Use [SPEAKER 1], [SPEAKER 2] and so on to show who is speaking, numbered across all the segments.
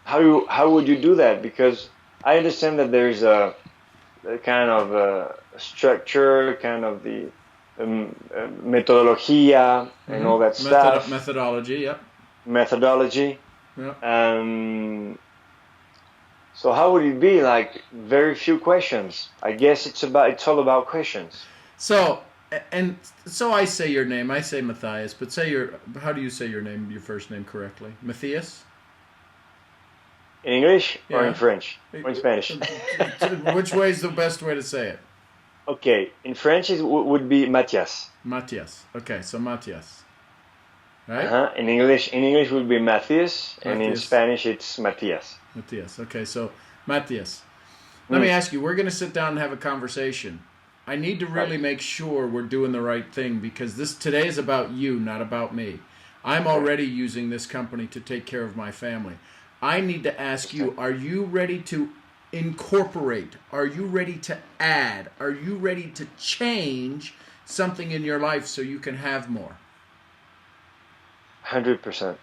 [SPEAKER 1] how would you do that? Because I understand that there's a kind of structure, kind of the metodología and all that stuff,
[SPEAKER 2] Methodology, yep.
[SPEAKER 1] methodology.
[SPEAKER 2] Yep.
[SPEAKER 1] So how would it be? Like very few questions. I guess it's all about questions.
[SPEAKER 2] So I say your name. I say Matthias, but how do you say your name, your first name correctly? Matthias?
[SPEAKER 1] In English or in
[SPEAKER 2] Yeah.
[SPEAKER 1] French or in Spanish?
[SPEAKER 2] Which way is the best way to say it?
[SPEAKER 1] Okay, in French it would be Mathias.
[SPEAKER 2] Matthias. Okay, so Matthias. Right?
[SPEAKER 1] In English would be Matthias, and in Spanish it's Matthias.
[SPEAKER 2] Matthias. Okay, so Matthias. Let me ask you, we're going to sit down and have a conversation. I need to really make sure we're doing the right thing, because today is about you, not about me. I'm already using this company to take care of my family. I need to ask you, are you ready to incorporate? Are you ready to add? Are you ready to change something in your life so you can have more?
[SPEAKER 1] 100%.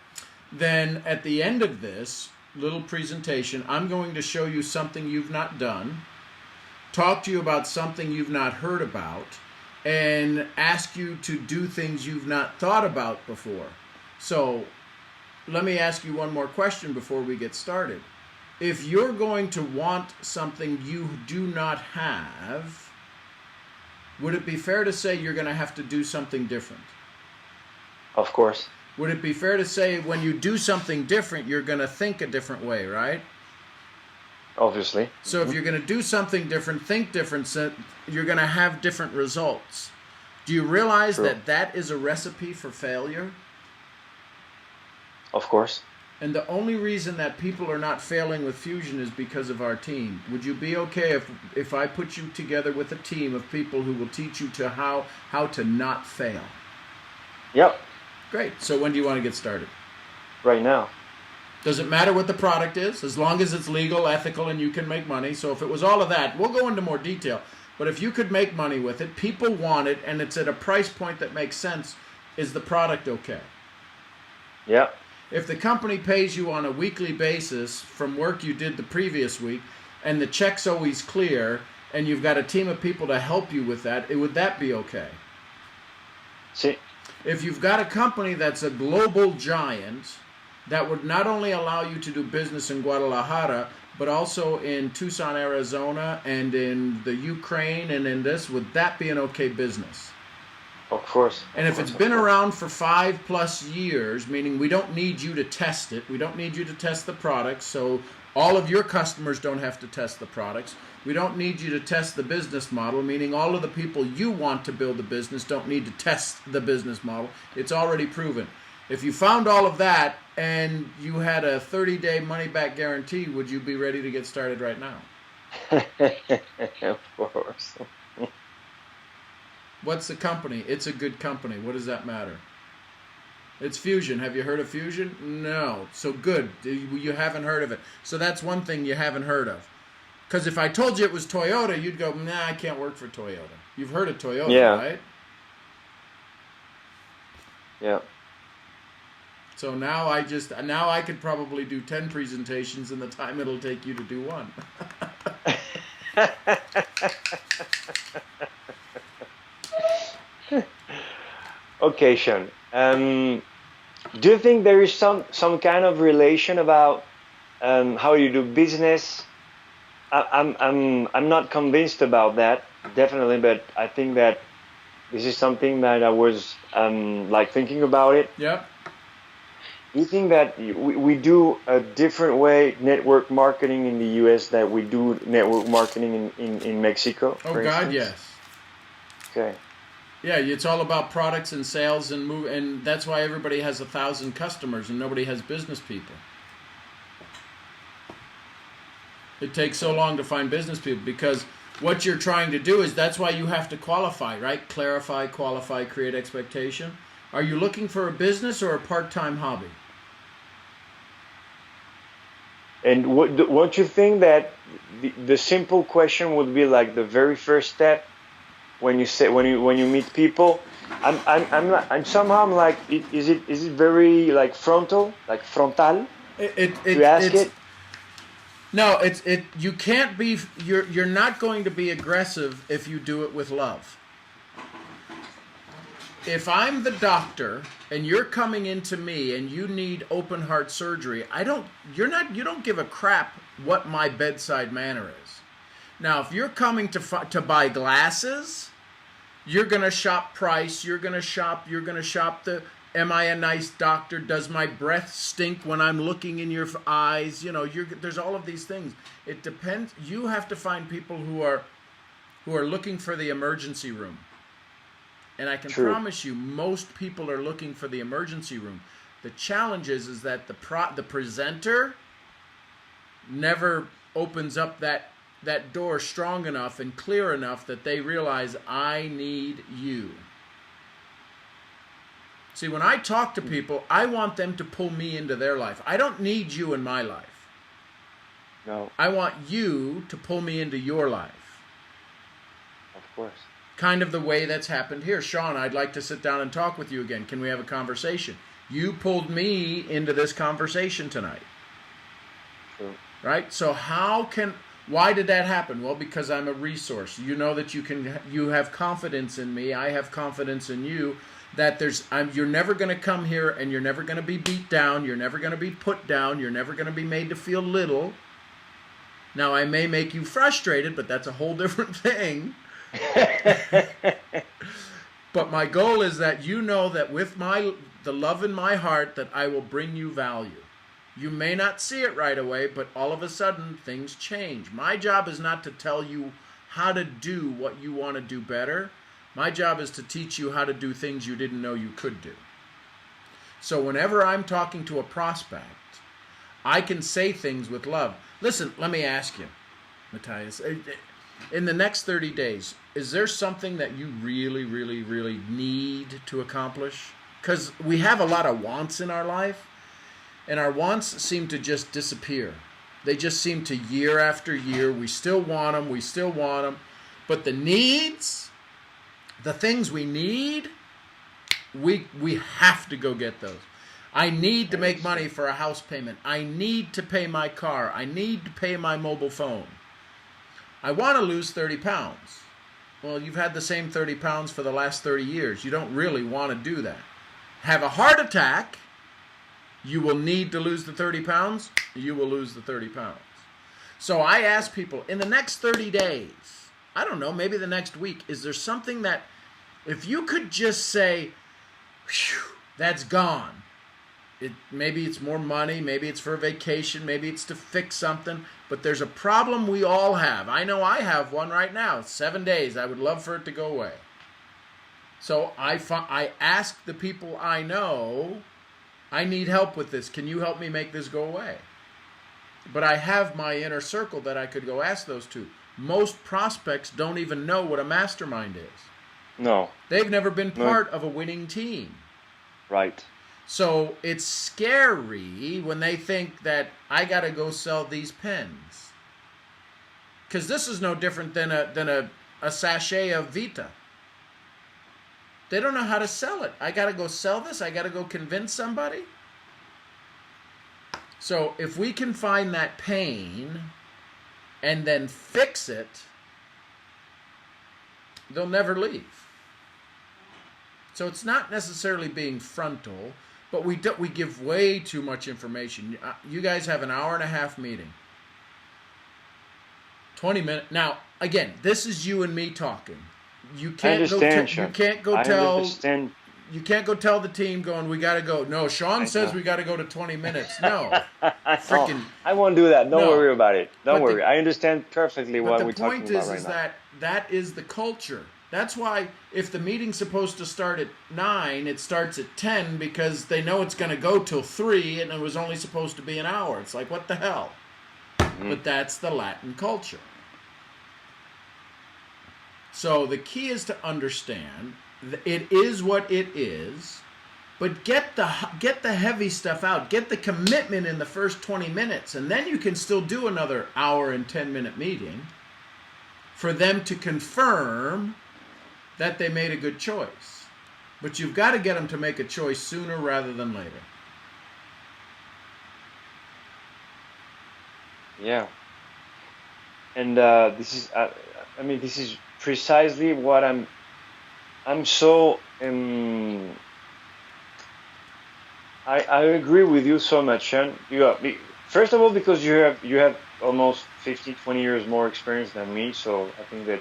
[SPEAKER 2] Then at the end of this little presentation, I'm going to show you something you've not done, talk to you about something you've not heard about, and ask you to do things you've not thought about before. So let me ask you one more question before we get started. If you're going to want something you do not have, would it be fair to say you're going to have to do something different?
[SPEAKER 1] Of course.
[SPEAKER 2] Would it be fair to say when you do something different, you're going to think a different way, right?
[SPEAKER 1] Obviously.
[SPEAKER 2] So if you're going to do something different, think different, so you're going to have different results. Do you realize that is a recipe for failure?
[SPEAKER 1] Of course.
[SPEAKER 2] And the only reason that people are not failing with Fusion is because of our team. Would you be okay if I put you together with a team of people who will teach you to how to not fail?
[SPEAKER 1] Yep.
[SPEAKER 2] Great. So when do you want to get started?
[SPEAKER 1] Right now.
[SPEAKER 2] Does it matter what the product is? As long as it's legal, ethical, and you can make money. So if it was all of that, we'll go into more detail. But if you could make money with it, people want it, and it's at a price point that makes sense, is the product okay?
[SPEAKER 1] Yep.
[SPEAKER 2] If the company pays you on a weekly basis from work you did the previous week, and the check's always clear, and you've got a team of people to help you with that, would that be okay?
[SPEAKER 1] See.
[SPEAKER 2] If you've got a company that's a global giant that would not only allow you to do business in Guadalajara, but also in Tucson, Arizona, and in the Ukraine, and in this, would that be an okay business?
[SPEAKER 1] Of course.
[SPEAKER 2] And if it's been around for 5+ years, meaning we don't need you to test it, we don't need you to test the products, so all of your customers don't have to test the products. We don't need you to test the business model, meaning all of the people you want to build the business don't need to test the business model. It's already proven. If you found all of that and you had a 30-day money-back guarantee, would you be ready to get started right now?
[SPEAKER 1] Of course.
[SPEAKER 2] What's the company? It's a good company. What does that matter? It's Fusion. Have you heard of Fusion? No. So good. You haven't heard of it. So that's one thing you haven't heard of. Because if I told you it was Toyota, you'd go, nah, I can't work for Toyota. You've heard of Toyota, right?
[SPEAKER 1] Yeah.
[SPEAKER 2] So now I could probably do 10 presentations in the time it'll take you to do one.
[SPEAKER 1] Okay, Sean. Do you think there is some kind of relation about how you do business? I'm not convinced about that, definitely, but I think that this is something that I was thinking about it.
[SPEAKER 2] Yeah.
[SPEAKER 1] Do you think that we do a different way network marketing in the US that we do network marketing in Mexico?
[SPEAKER 2] Oh God, yes.
[SPEAKER 1] Okay.
[SPEAKER 2] Yeah, it's all about products and sales and that's why everybody has 1,000 customers and nobody has business people. It takes so long to find business people because what you're trying to do is that's why you have to qualify, right? Clarify, qualify, create expectation. Are you looking for a business or a part-time hobby?
[SPEAKER 1] And what you think that the simple question would be like the very first step when you meet people? I'm somehow like, is it very like frontal, like frontal?
[SPEAKER 2] You
[SPEAKER 1] ask it.
[SPEAKER 2] No, you can't be, you're not going to be aggressive if you do it with love. If I'm the doctor and you're coming into me and you need open heart surgery, you don't give a crap what my bedside manner is. Now, if you're coming to buy glasses, you're going to shop price, you're going to shop the, am I a nice doctor? Does my breath stink when I'm looking in your eyes? There's all of these things. It depends. You have to find people who are looking for the emergency room. And I can promise you, most people are looking for the emergency room. The challenge is that the presenter never opens up that door strong enough and clear enough that they realize, I need you. See, when I talk to people, I want them to pull me into their life. I don't need you in my life.
[SPEAKER 1] No.
[SPEAKER 2] I want you to pull me into your life.
[SPEAKER 1] Of course.
[SPEAKER 2] Kind of the way that's happened here. Sean, I'd like to sit down and talk with you again. Can we have a conversation? You pulled me into this conversation tonight.
[SPEAKER 1] True.
[SPEAKER 2] Right? So why did that happen? Well, because I'm a resource. You know that you have confidence in me. I have confidence in you. That you're never going to come here and you're never going to be beat down. You're never going to be put down. You're never going to be made to feel little. Now, I may make you frustrated, but that's a whole different thing. But my goal is that you know that with the love in my heart that I will bring you value. You may not see it right away, but all of a sudden things change. My job is not to tell you how to do what you want to do better. My job is to teach you how to do things you didn't know you could do. So whenever I'm talking to a prospect, I can say things with love. Listen, let me ask you, Matthias, in the next 30 days, is there something that you really, really, really need to accomplish? Because we have a lot of wants in our life, and our wants seem to just disappear. They just seem to, year after year, we still want them, but the needs, the things we need, we have to go get those. I need to make money for a house payment. I need to pay my car. I need to pay my mobile phone. I want to lose 30 pounds. Well, you've had the same 30 pounds for the last 30 years. You don't really want to do that. Have a heart attack. You will need to lose the 30 pounds. You will lose the 30 pounds. So I ask people, in the next 30 days, I don't know, maybe the next week, is there something that, if you could just say, that's gone. Maybe it's more money, maybe it's for a vacation, maybe it's to fix something, but there's a problem we all have. I know I have one right now. 7 days. I would love for it to go away. So I ask the people I know, I need help with this. Can you help me make this go away? But I have my inner circle that I could go ask those to. Most prospects don't even know what a mastermind is.
[SPEAKER 1] No.
[SPEAKER 2] They've never been part of a winning team.
[SPEAKER 1] Right.
[SPEAKER 2] So it's scary when they think that I got to go sell these pens. Because this is no different than a sachet of Vita. They don't know how to sell it. I got to go sell this. I got to go convince somebody. So if we can find that pain and then fix it, they'll never leave. So it's not necessarily being frontal, but we give way too much information. You guys have an hour-and-a-half meeting. 20 minutes. Now, again, this is you and me talking. You can't go tell the team going, we got to go. No, Sean says we got to go to 20 minutes. No. Freaking.
[SPEAKER 1] I won't do that. Don't worry about it. Don't worry. I understand perfectly what we're talking about right now.
[SPEAKER 2] But the point is that is the culture. That's why if the meeting's supposed to start at 9, it starts at 10 because they know it's going to go till 3 and it was only supposed to be an hour. It's like, what the hell? Mm-hmm. But that's the Latin culture. So the key is to understand it is what it is, but get the heavy stuff out. Get the commitment in the first 20 minutes, and then you can still do another hour and 10-minute meeting for them to confirm that they made a good choice. But you've got to get them to make a choice sooner rather than later.
[SPEAKER 1] Yeah. and this is I mean this is precisely what I'm so I agree with you so much, Sean. First of all, because you have almost 50, 20 years more experience than me, so I think that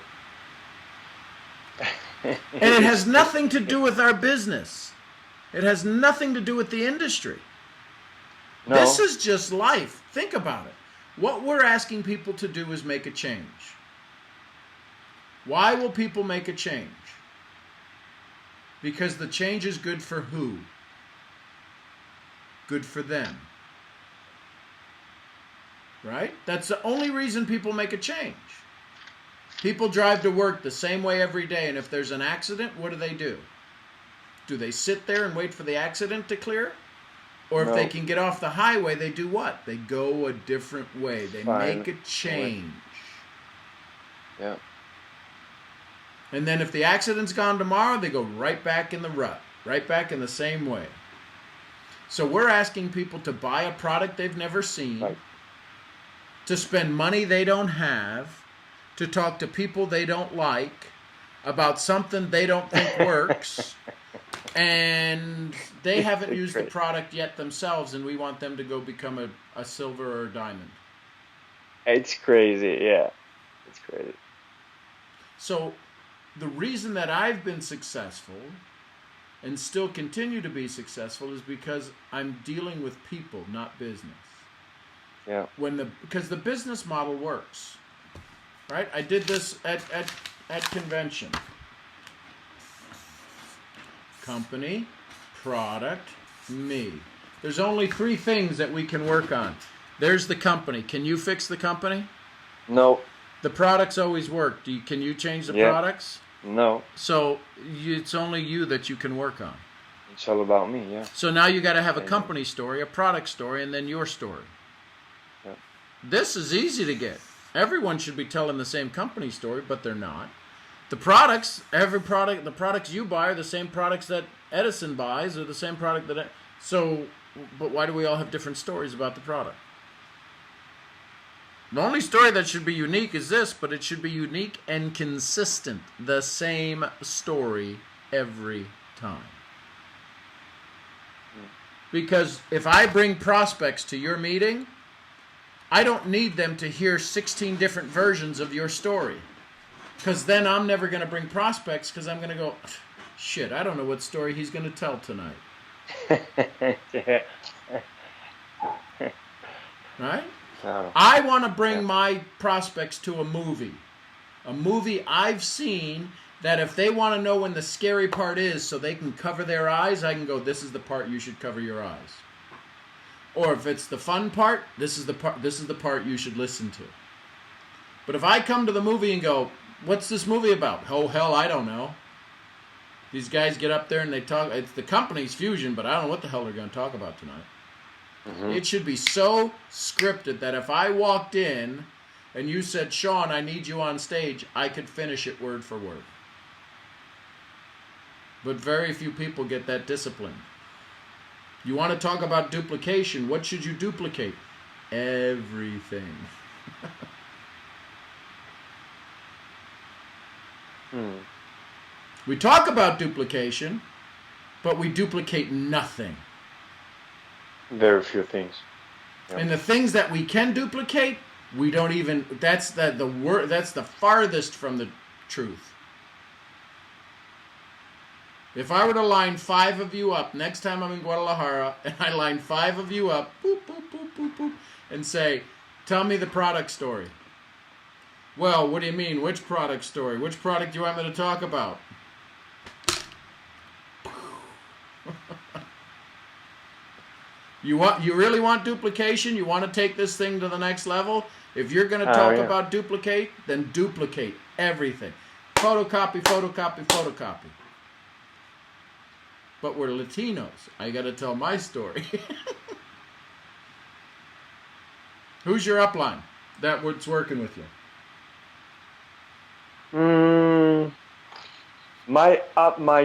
[SPEAKER 2] And it has
[SPEAKER 1] it's
[SPEAKER 2] nothing to do with our business. It has nothing to do with the industry. This
[SPEAKER 1] no,
[SPEAKER 2] is just life. Think about it. What we're asking people to do is make a change. Why will people make a change? Because the change is good for who? Good for them. Right? That's the only reason people make a change. People drive to work the same way every day, and if there's an accident, what do? Do they sit there and wait for the accident to clear? Or if they
[SPEAKER 1] no,
[SPEAKER 2] can get off the highway, they do what? They go a different way. They
[SPEAKER 1] fine,
[SPEAKER 2] make a change.
[SPEAKER 1] yeah,
[SPEAKER 2] And then if the accident's gone tomorrow, they go right back in the rut, right back in the same way. So we're asking people to buy a product they've never seen,
[SPEAKER 1] right,
[SPEAKER 2] to spend money they don't have, to talk to people they don't like about something they don't think works, and they haven't used the
[SPEAKER 1] great.
[SPEAKER 2] product yet themselves, and we want them to go become a silver or a diamond.
[SPEAKER 1] It's crazy, yeah, it's crazy.
[SPEAKER 2] So the reason that I've been successful and still continue to be successful is because I'm dealing with people, not business.
[SPEAKER 1] Yeah,
[SPEAKER 2] Because the business model works. Right? I did this at convention. Company, product, me. There's only 3 things that we can work on. There's the company. Can you fix the company?
[SPEAKER 1] no,
[SPEAKER 2] The products always work. Can you change the
[SPEAKER 1] yeah,
[SPEAKER 2] products?
[SPEAKER 1] no.
[SPEAKER 2] So it's only you that you can work on.
[SPEAKER 1] It's all about me, yeah.
[SPEAKER 2] So now you got to have a
[SPEAKER 1] And,
[SPEAKER 2] company story, a product story, and then your story.
[SPEAKER 1] yeah.
[SPEAKER 2] This is easy to get. Everyone should be telling the same company story, but they're not. The products you buy are the same products that Edison buys, or the same product that. But why do we all have different stories about the product? The only story that should be unique is this, but it should be unique and consistent. The same story every time. Because if I bring prospects to your meeting, I don't need them to hear 16 different versions of your story. Because then I'm never going to bring prospects, because I'm going to go, shit, I don't know what story he's going to tell tonight.
[SPEAKER 1] Yeah.
[SPEAKER 2] Right?
[SPEAKER 1] Oh,
[SPEAKER 2] I want to bring
[SPEAKER 1] yeah.
[SPEAKER 2] my prospects to a movie. A movie I've seen that if they want to know when the scary part is so they can cover their eyes, I can go, this is the part you should cover your eyes. Or if it's the fun part, this is the part you should listen to. But if I come to the movie and go, what's this movie about? Oh, hell, I don't know. These guys get up there and they talk. It's the company's Fusion, but I don't know what the hell they're going to talk about tonight.
[SPEAKER 1] Mm-hmm.
[SPEAKER 2] It should be so scripted that if I walked in and you said, Sean, I need you on stage, I could finish it word for word. But very few people get that discipline. You want to talk about duplication. What should you duplicate? Everything. We talk about duplication, but we duplicate nothing.
[SPEAKER 1] Very few things. Yeah.
[SPEAKER 2] And the things that we can duplicate, we don't even. That's the farthest from the truth. If I were to line 5 of you up next time I'm in Guadalajara, and I line 5 of you up, boop, boop, boop, boop, boop, and say, tell me the product story. Well, what do you mean? Which product story? Which product do you want me to talk about? You really want duplication? You want to take this thing to the next level? If you're going to talk about duplicate, then duplicate everything. Photocopy, photocopy, photocopy. But we're Latinos. I got to tell my story. Who's your upline that's working with you?
[SPEAKER 1] My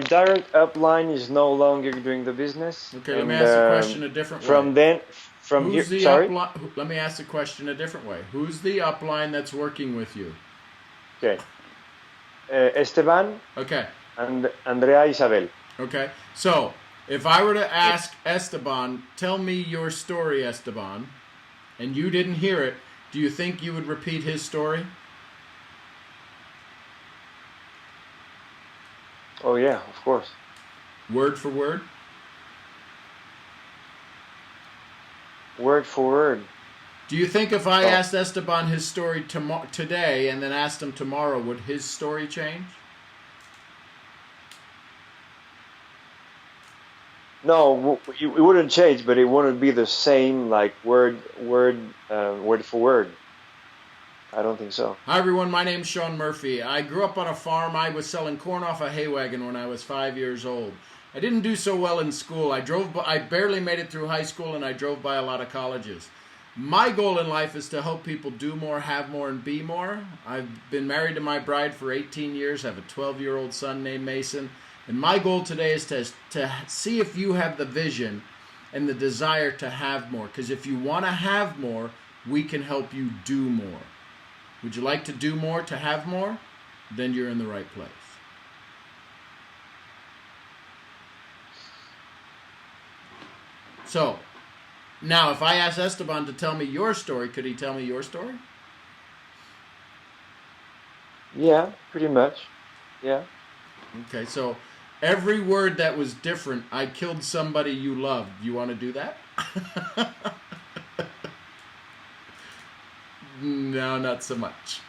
[SPEAKER 1] direct upline is no longer doing the business.
[SPEAKER 2] Okay, let me ask the question a different way.
[SPEAKER 1] from
[SPEAKER 2] Who's
[SPEAKER 1] here.
[SPEAKER 2] the
[SPEAKER 1] Sorry.
[SPEAKER 2] upline? Let me ask the question a different way. Who's the upline that's working with you?
[SPEAKER 1] Okay. Esteban
[SPEAKER 2] Okay.
[SPEAKER 1] and Andrea Isabel.
[SPEAKER 2] Okay. So, if I were to ask Esteban, tell me your story, Esteban, and you didn't hear it, do you think you would repeat his story?
[SPEAKER 1] Oh yeah, of course.
[SPEAKER 2] Word for word?
[SPEAKER 1] Word for word.
[SPEAKER 2] Do you think if I
[SPEAKER 1] Oh.
[SPEAKER 2] asked Esteban his story today and then asked him tomorrow, would his story change?
[SPEAKER 1] No, it wouldn't change, but it wouldn't be the same, like word for word. I don't think so.
[SPEAKER 2] Hi everyone, my name's Sean Murphy. I grew up on a farm. I was selling corn off a hay wagon when I was 5 years old. I didn't do so well in school. I barely made it through high school, and I drove by a lot of colleges. My goal in life is to help people do more, have more, and be more. I've been married to my bride for 18 years. I have a 12-year-old son named Mason. And my goal today is to see if you have the vision and the desire to have more. Because if you want to have more, we can help you do more. Would you like to do more to have more? Then you're in the right place. So, now if I ask Esteban to tell me your story, could he tell me your story?
[SPEAKER 1] Yeah, pretty much. Yeah.
[SPEAKER 2] Okay, so every word that was different, I killed somebody you loved. You want to do that? No, not so much.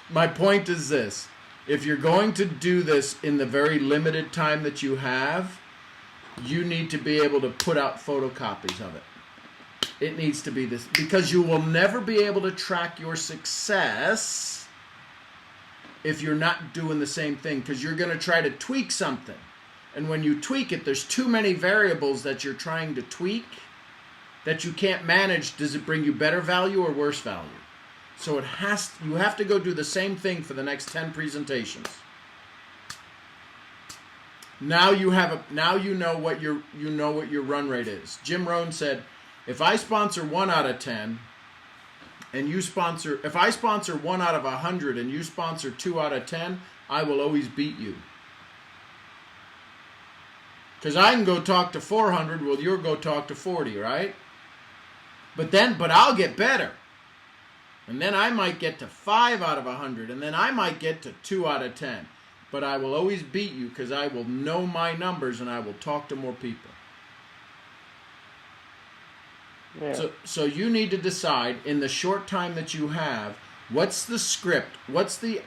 [SPEAKER 2] My point is this. If you're going to do this in the very limited time that you have, you need to be able to put out photocopies of it. It needs to be this, because you will never be able to track your success if you're not doing the same thing, because you're going to try to tweak something. And when you tweak it, there's too many variables that you're trying to tweak that you can't manage. Does it bring you better value or worse value? So you have to go do the same thing for the next 10 presentations. Now you know what your run rate is. Jim Rohn said, if I sponsor 1 out of 10 and if I sponsor 1 out of 100 and you sponsor 2 out of 10, I will always beat you. Because I can go talk to 400, well, you'll go talk to 40, right? But I'll get better. And then I might get to 5 out of 100, and then I might get to 2 out of 10. But I will always beat you because I will know my numbers and I will talk to more people.
[SPEAKER 1] Yeah.
[SPEAKER 2] So you need to decide in the short time that you have, what's the script?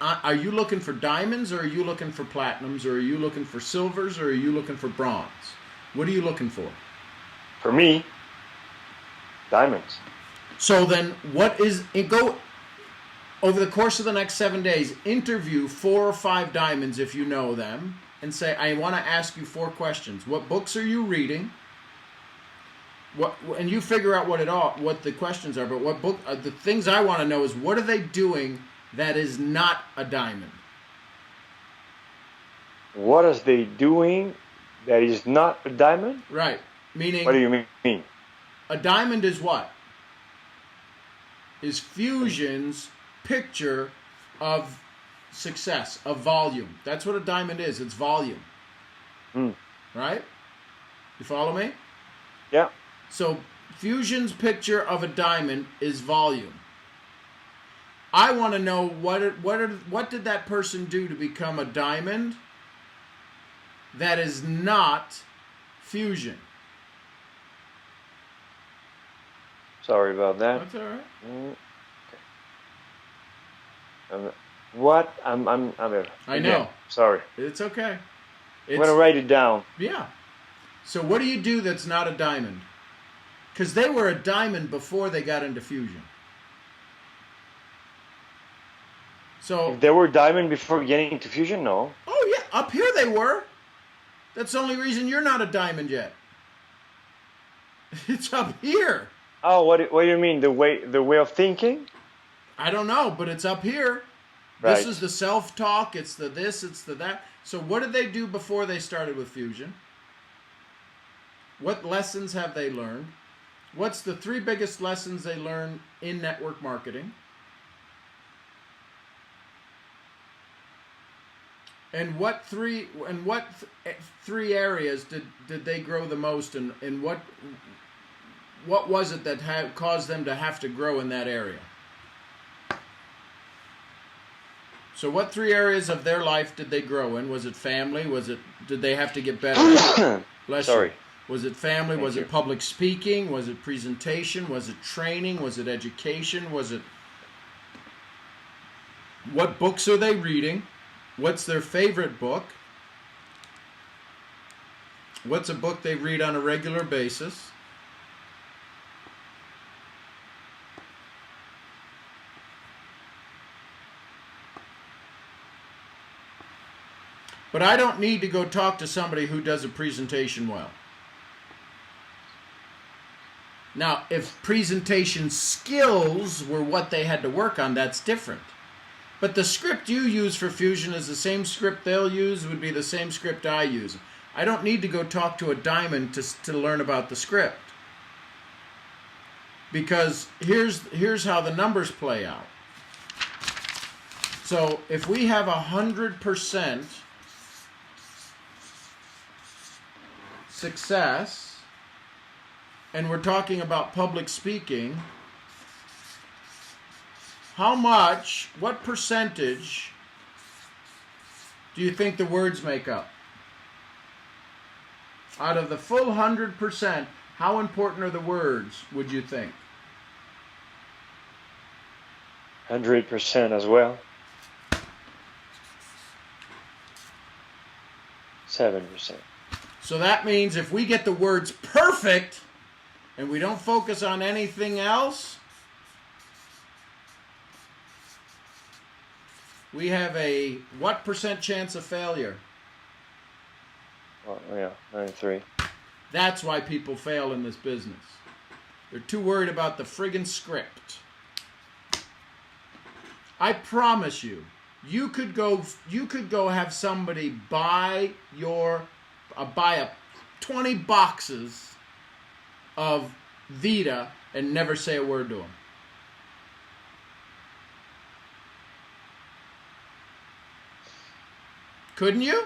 [SPEAKER 2] Are you looking for diamonds, or are you looking for platinums, or are you looking for silvers, or are you looking for bronze? What are you looking for?
[SPEAKER 1] For me, diamonds.
[SPEAKER 2] So then go over the course of the next 7 days, interview 4 or 5 diamonds if you know them, and say, I want to ask you 4 questions. What books are you reading? And you figure out what the questions are. But what book? The things I want to know is, what are they doing that is not a diamond?
[SPEAKER 1] What are they doing that is not a diamond?
[SPEAKER 2] Right. Meaning.
[SPEAKER 1] What do you mean?
[SPEAKER 2] A diamond is what? Is Fusion's picture of success, of volume. That's what a diamond is. It's volume. Right? You follow me?
[SPEAKER 1] Yeah.
[SPEAKER 2] So Fusion's picture of a diamond is volume. I want to know what did that person do to become a diamond that is not Fusion.
[SPEAKER 1] Sorry about that.
[SPEAKER 2] That's all right.
[SPEAKER 1] Okay. What? I'm
[SPEAKER 2] I know.
[SPEAKER 1] Sorry.
[SPEAKER 2] It's okay.
[SPEAKER 1] I'm gonna write it down.
[SPEAKER 2] Yeah. So what do you do that's not a diamond? Because they were a diamond before they got into Fusion. So
[SPEAKER 1] If they were diamond before getting into Fusion, no.
[SPEAKER 2] Oh yeah, up here they were. That's the only reason you're not a diamond yet. It's up here.
[SPEAKER 1] Oh, what do you mean? The way of thinking?
[SPEAKER 2] I don't know, but it's up here.
[SPEAKER 1] Right.
[SPEAKER 2] This is the self-talk. It's the this. It's the that. So what did they do before they started with Fusion? What lessons have they learned? What's the 3 biggest lessons they learn in network marketing? And what three areas did they grow the most, and what was it that caused them to have to grow in that area? So what 3 areas of their life did they grow in? Was it family? Did they have to get better?
[SPEAKER 1] Sorry.
[SPEAKER 2] Was it family? Was it public speaking? Was it presentation? Was it training? Was it education? Was it... What books are they reading? What's their favorite book? What's a book they read on a regular basis? But I don't need to go talk to somebody who does a presentation well. Now, if presentation skills were what they had to work on, that's different. But the script you use for Fusion is the same script they'll use, would be the same script I use. I don't need to go talk to a diamond to learn about the script. Because here's how the numbers play out. So if we have 100% success, and we're talking about public speaking, what percentage do you think the words make up? Out of the full 100%, how important are the words, would you think?
[SPEAKER 1] 100% as well. 7%.
[SPEAKER 2] So that means if we get the words perfect and we don't focus on anything else, we have a what % chance of failure?
[SPEAKER 1] Well, yeah, 93.
[SPEAKER 2] That's why people fail in this business. They're too worried about the friggin' script. I promise you, you could go have somebody buy 20 boxes of Vita and never say a word to them. Couldn't you?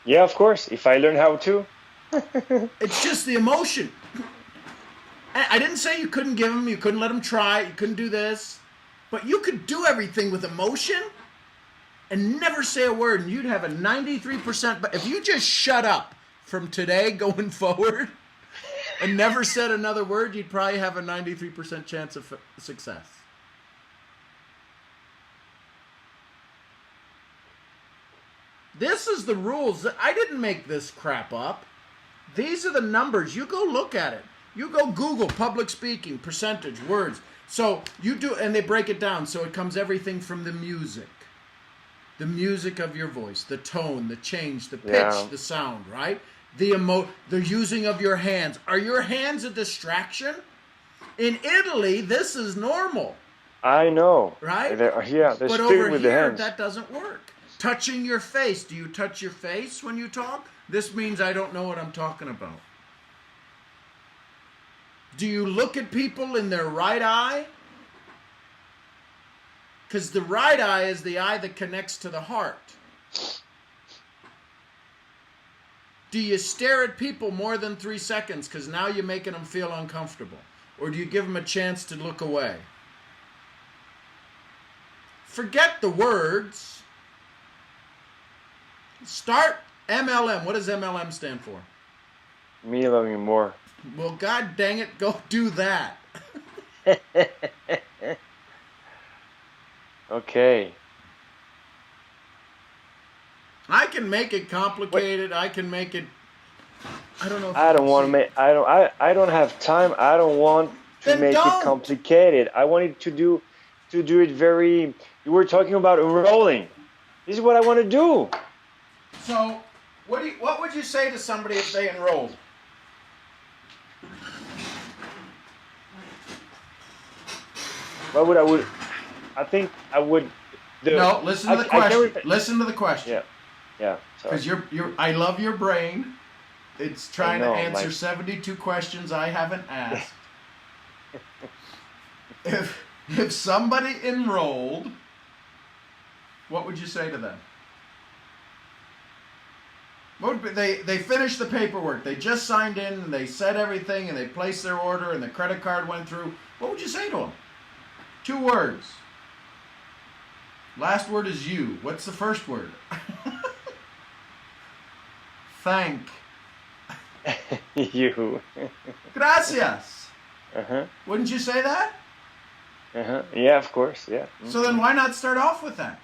[SPEAKER 1] Yeah, of course, if I learn how to.
[SPEAKER 2] It's just the emotion. I didn't say you couldn't give them, you couldn't let them try, you couldn't do this. But you could do everything with emotion and never say a word, and you'd have a 93%. But if you just shut up from today going forward and never said another word, you'd probably have a 93% chance of success. This is the rules. I didn't make this crap up. These are the numbers. You go look at it. You go Google public speaking, percentage, words. So you do, and they break it down. So it comes everything from the music of your voice, the tone, the change, the pitch, the sound, right? The using of your hands. Are your hands a distraction? In Italy, this is normal.
[SPEAKER 1] I know.
[SPEAKER 2] Right?
[SPEAKER 1] They're
[SPEAKER 2] but
[SPEAKER 1] still
[SPEAKER 2] over
[SPEAKER 1] with
[SPEAKER 2] here,
[SPEAKER 1] the hands.
[SPEAKER 2] that doesn't work. Touching your face. Do you touch your face when you talk? This means I don't know what I'm talking about. Do you look at people in their right eye? Because the right eye is the eye that connects to the heart. Do you stare at people more than 3 seconds because now you're making them feel uncomfortable? Or do you give them a chance to look away? Forget the words. Start MLM. What does MLM stand for?
[SPEAKER 1] Me loving you more.
[SPEAKER 2] Well, God dang it, go do that.
[SPEAKER 1] Okay.
[SPEAKER 2] I can make it complicated. I can make it. I don't know.
[SPEAKER 1] I don't want to make. I don't have time. I don't want to
[SPEAKER 2] Then
[SPEAKER 1] make
[SPEAKER 2] don't.
[SPEAKER 1] it complicated. I wanted to do it very. You were talking about enrolling. This is what I want to do.
[SPEAKER 2] So, what would you say to somebody if they enrolled?
[SPEAKER 1] I think I would.
[SPEAKER 2] No, listen to the question. Listen to the question.
[SPEAKER 1] Yeah. Sorry.
[SPEAKER 2] Because I love your brain. It's trying to
[SPEAKER 1] know,
[SPEAKER 2] answer 72 questions I haven't asked. If somebody enrolled, what would you say to them? What would be, they finished the paperwork. They just signed in and they said everything and they placed their order and the credit card went through. What would you say to them? 2 words. Last word is you. What's the first word? Thank.
[SPEAKER 1] You.
[SPEAKER 2] Gracias.
[SPEAKER 1] Uh-huh.
[SPEAKER 2] Wouldn't you say that?
[SPEAKER 1] Uh-huh. Yeah, of course. Yeah.
[SPEAKER 2] So then why not start off with that?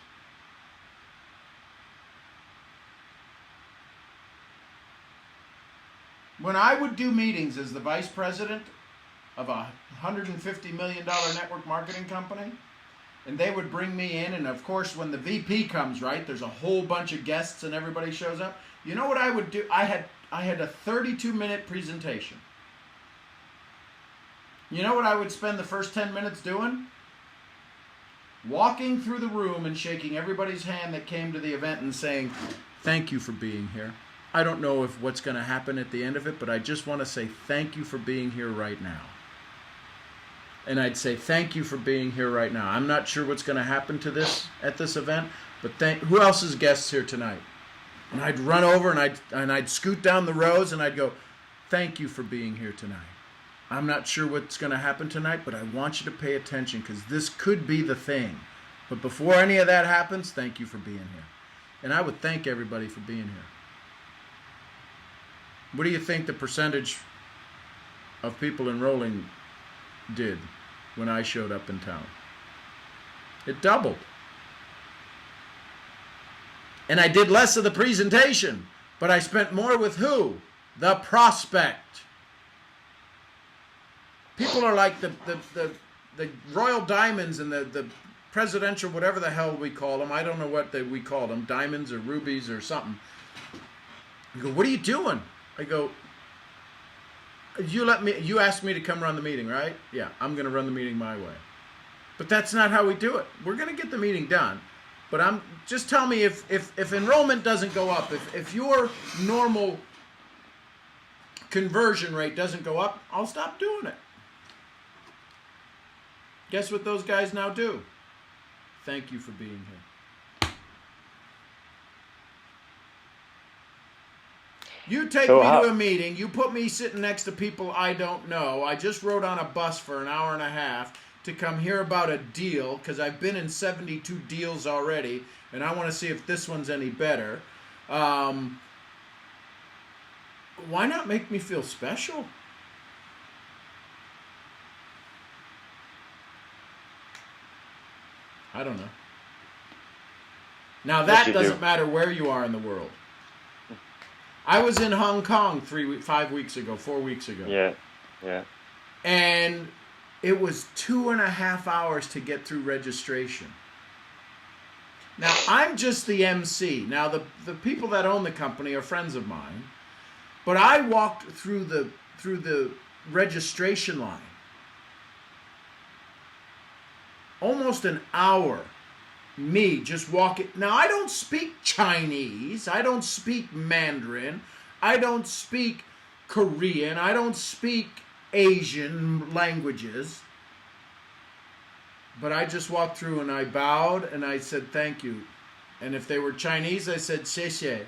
[SPEAKER 2] When I would do meetings as the vice president of a $150 million network marketing company, and they would bring me in, and of course when the VP comes, right, there's a whole bunch of guests and everybody shows up. You know what I would do? I had a 32-minute presentation. You know what I would spend the first 10 minutes doing? Walking through the room and shaking everybody's hand that came to the event and saying, thank you for being here. I don't know if what's going to happen at the end of it, but I just want to say thank you for being here right now. And I'd say thank you for being here right now. I'm not sure what's going to happen to this at this event, but who else is guests here tonight? And I'd run over and I'd scoot down the rows and I'd go, thank you for being here tonight. I'm not sure what's going to happen tonight, but I want you to pay attention because this could be the thing. But before any of that happens, thank you for being here. And I would thank everybody for being here. What do you think the percentage of people enrolling did when I showed up in town? It doubled. And I did less of the presentation, but I spent more with who? The prospect. People are like the royal diamonds and the presidential, whatever the hell we call them. I don't know what we call them, diamonds or rubies or something. You go, what are you doing? I go, you asked me to come run the meeting, right? Yeah, I'm going to run the meeting my way. But that's not how we do it. We're going to get the meeting done. But just tell me if enrollment doesn't go up, if your normal conversion rate doesn't go up, I'll stop doing it. Guess what those guys now do? Thank you for being here. You take me to a meeting, you put me sitting next to people I don't know. I just rode on a bus for an hour and a half to come hear about a deal because I've been in 72 deals already and I want to see if this one's any better. Why not make me feel special? I don't know. Now that doesn't matter where you are in the world. I was in Hong Kong 4 weeks ago.
[SPEAKER 1] Yeah.
[SPEAKER 2] And it was 2.5 hours to get through registration. Now, I'm just the MC. Now, the people that own the company are friends of mine. But I walked through the registration line. Almost an hour. Me just walking. Now, I don't speak Chinese. I don't speak Mandarin. I don't speak Korean. I don't speak Asian languages. But I just walked through and I bowed and I said thank you. And if they were Chinese, I said xie xie.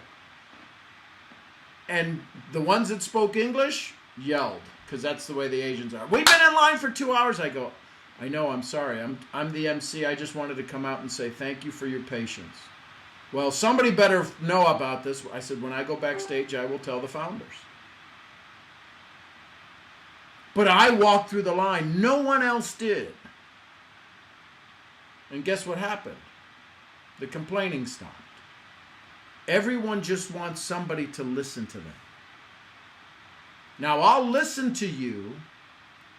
[SPEAKER 2] And the ones that spoke English yelled, because that's the way the Asians are. We've been in line for 2 hours. I go, I know, I'm sorry. I'm the MC. I just wanted to come out and say thank you for your patience. Well, somebody better know about this. I said, when I go backstage, I will tell the founders. But I walked through the line. No one else did. And guess what happened? The complaining stopped. Everyone just wants somebody to listen to them. Now, I'll listen to you,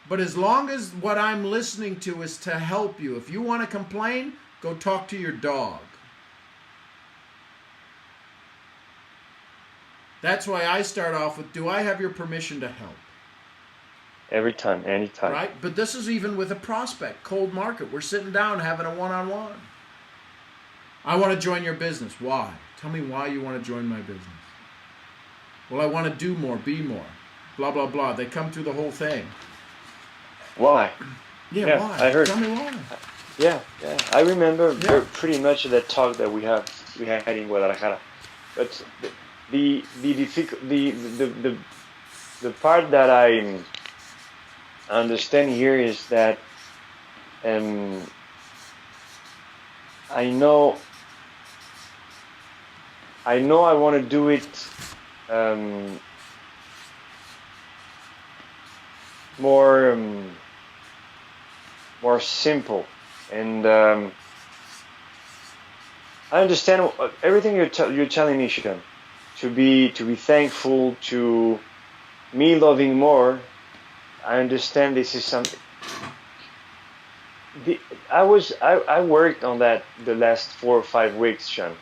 [SPEAKER 2] but as long as what I'm listening to is to help you. If you want to complain, go talk to your dog. That's why I start off with, do I have your permission to help?
[SPEAKER 1] Every time, anytime.
[SPEAKER 2] Right? But this is even with a prospect, cold market. We're sitting down having a one-on-one. I want to join your business. Why? Tell me why you want to join my business. Well, I want to do more, be more, blah, blah, blah. They come through the whole thing.
[SPEAKER 1] Why?
[SPEAKER 2] Yeah, why?
[SPEAKER 1] I heard.
[SPEAKER 2] Tell me why.
[SPEAKER 1] Yeah, yeah. I remember
[SPEAKER 2] Yeah.
[SPEAKER 1] pretty much that talk that we had in Guadalajara. But the part that I understand here is that um, I know I want to do it um, more more simple, and I understand everything you're telling me, Sean. To be thankful, to me loving more. I understand this is something. I worked on that the last 4 or 5 weeks, Sean.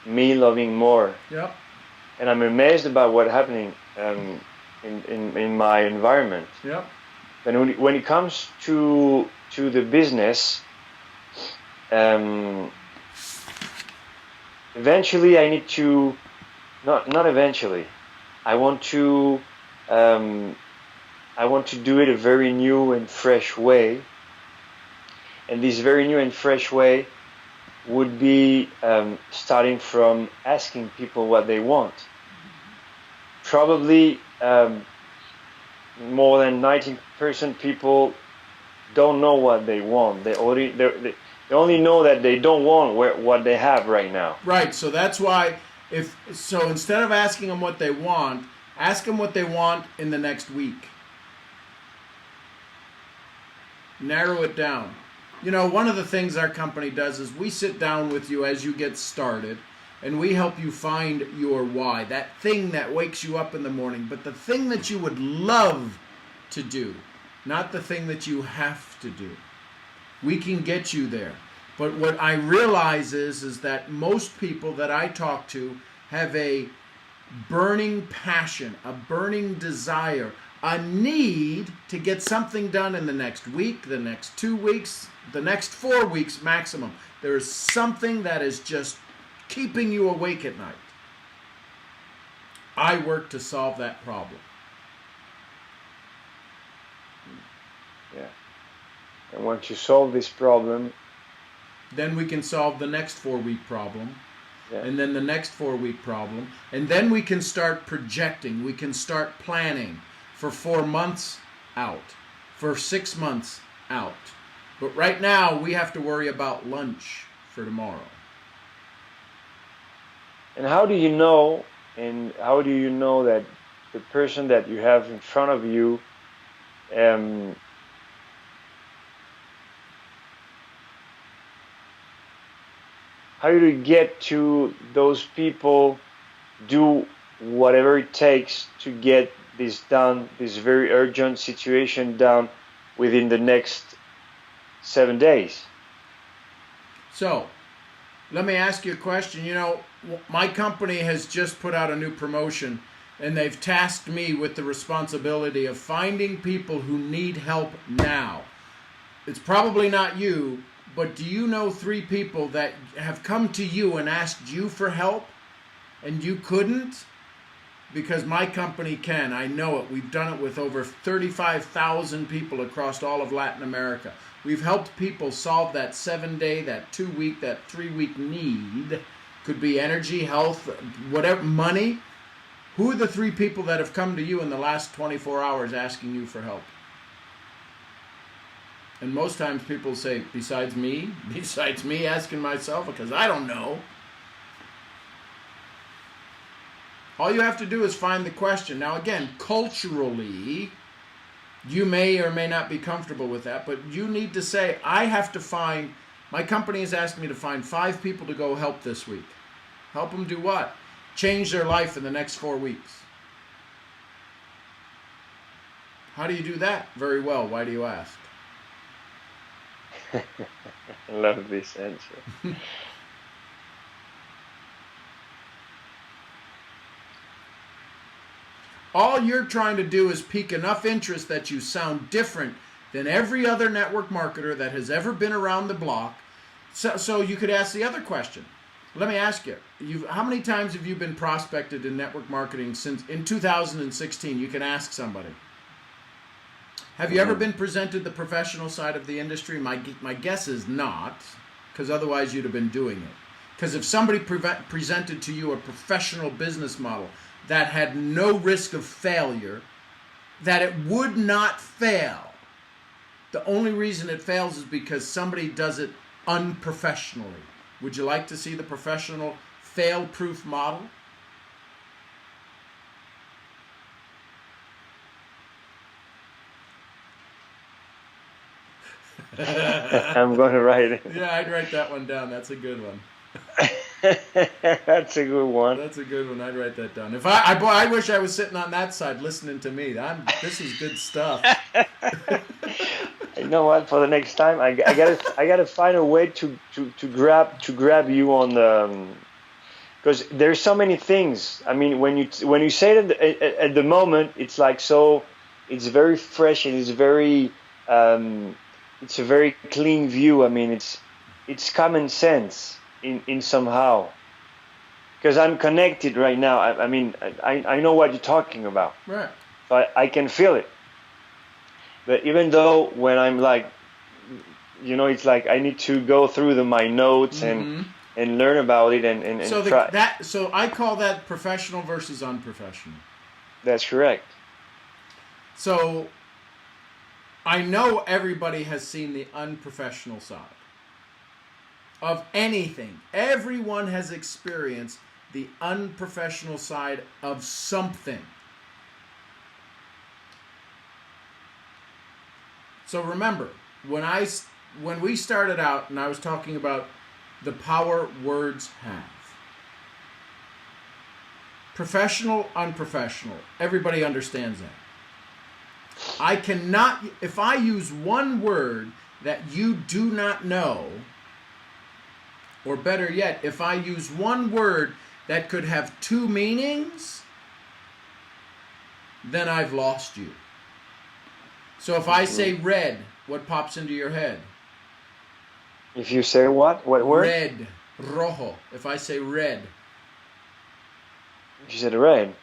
[SPEAKER 1] Me loving more,
[SPEAKER 2] Yep.
[SPEAKER 1] and I'm amazed about what's happening in my environment.
[SPEAKER 2] Yep.
[SPEAKER 1] And when it comes to the business, eventually I need to not eventually. I want to do it a very new and fresh way, and this very new and fresh way would be starting from asking people what they want. Probably more than 90% people don't know what they want. They only know that they don't want what they have right now.
[SPEAKER 2] Right. So that's why instead of asking them what they want, ask them what they want in the next week. Narrow it down. You know, one of the things our company does is we sit down with you as you get started, and we help you find your why, that thing that wakes you up in the morning, but the thing that you would love to do, not the thing that you have to do. We can get you there. But what I realize is that most people that I talk to have a burning passion, a burning desire, a need to get something done in the next week, the next 2 weeks, the next 4 weeks maximum. There is something that is just keeping you awake at night. I work to solve that problem.
[SPEAKER 1] Yeah. And once you solve this problem,
[SPEAKER 2] then we can solve the next 4-week problem.
[SPEAKER 1] yeah.
[SPEAKER 2] And then the next 4-week problem. And then we can start projecting. We can start planning for 4 months out, for 6 months out. But right now, we have to worry about lunch for tomorrow.
[SPEAKER 1] And how do you know? And how do you know that the person that you have in front of you, how do you get to those people? Do whatever it takes to get this done, this very urgent situation done within the next 7 days.
[SPEAKER 2] So, let me ask you a question. You know, my company has just put out a new promotion, and they've tasked me with the responsibility of finding people who need help now. It's probably not you, but do you know 3 people that have come to you and asked you for help, and you couldn't? Because my company can. I know it. We've done it with over 35,000 people across all of Latin America. We've helped people solve that 7-day, that 2-week, that 3-week need. Could be energy, health, whatever, money. Who are the 3 people that have come to you in the last 24 hours asking you for help? And most times people say, besides me asking myself, because I don't know. All you have to do is find the question. Now again, culturally, you may or may not be comfortable with that, but you need to say, I have to find, my company has asked me to find 5 people to go help this week. Help them do what? Change their life in the next 4 weeks. How do you do that? Very well. Why do you ask?
[SPEAKER 1] I love this answer.
[SPEAKER 2] All you're trying to do is pique enough interest that you sound different than every other network marketer that has ever been around the block. So you could ask the other question. Let me ask you, how many times have you been prospected in network marketing since in 2016? You can ask somebody. Have you ever been presented the professional side of the industry? My guess is not, because otherwise you'd have been doing it. Because if somebody presented to you a professional business model that had no risk of failure, that it would not fail, the only reason it fails is because somebody does it unprofessionally. Would you like to see the professional fail-proof model?
[SPEAKER 1] I'm going to write it.
[SPEAKER 2] Yeah, I'd write that one down. That's a good one.
[SPEAKER 1] That's a good one.
[SPEAKER 2] That's a good one. I'd write that down. If I wish I was sitting on that side listening to me. This is good stuff.
[SPEAKER 1] You know what? For the next time, I gotta find a way to grab you on the, because there's so many things. I mean, when you say it at the moment, it's like so, it's very fresh and it's a very clean view. I mean, it's common sense in somehow, because I'm connected right now. I mean, I know what you're talking about.
[SPEAKER 2] Right.
[SPEAKER 1] So I can feel it. But even though when I'm like, it's like I need to go through my notes and learn about it and
[SPEAKER 2] so
[SPEAKER 1] try.
[SPEAKER 2] So I call that professional versus unprofessional.
[SPEAKER 1] That's correct.
[SPEAKER 2] So I know everybody has seen the unprofessional side of anything. Everyone has experienced the unprofessional side of something. So remember, when we started out and I was talking about the power words have. Professional, unprofessional. Everybody understands that. I cannot, if I use one word that you do not know, or better yet, if I use one word that could have two meanings, then I've lost you. So if I say red, what pops into your head?
[SPEAKER 1] If you say what? What word?
[SPEAKER 2] Red. Rojo. If I say red.
[SPEAKER 1] You said red.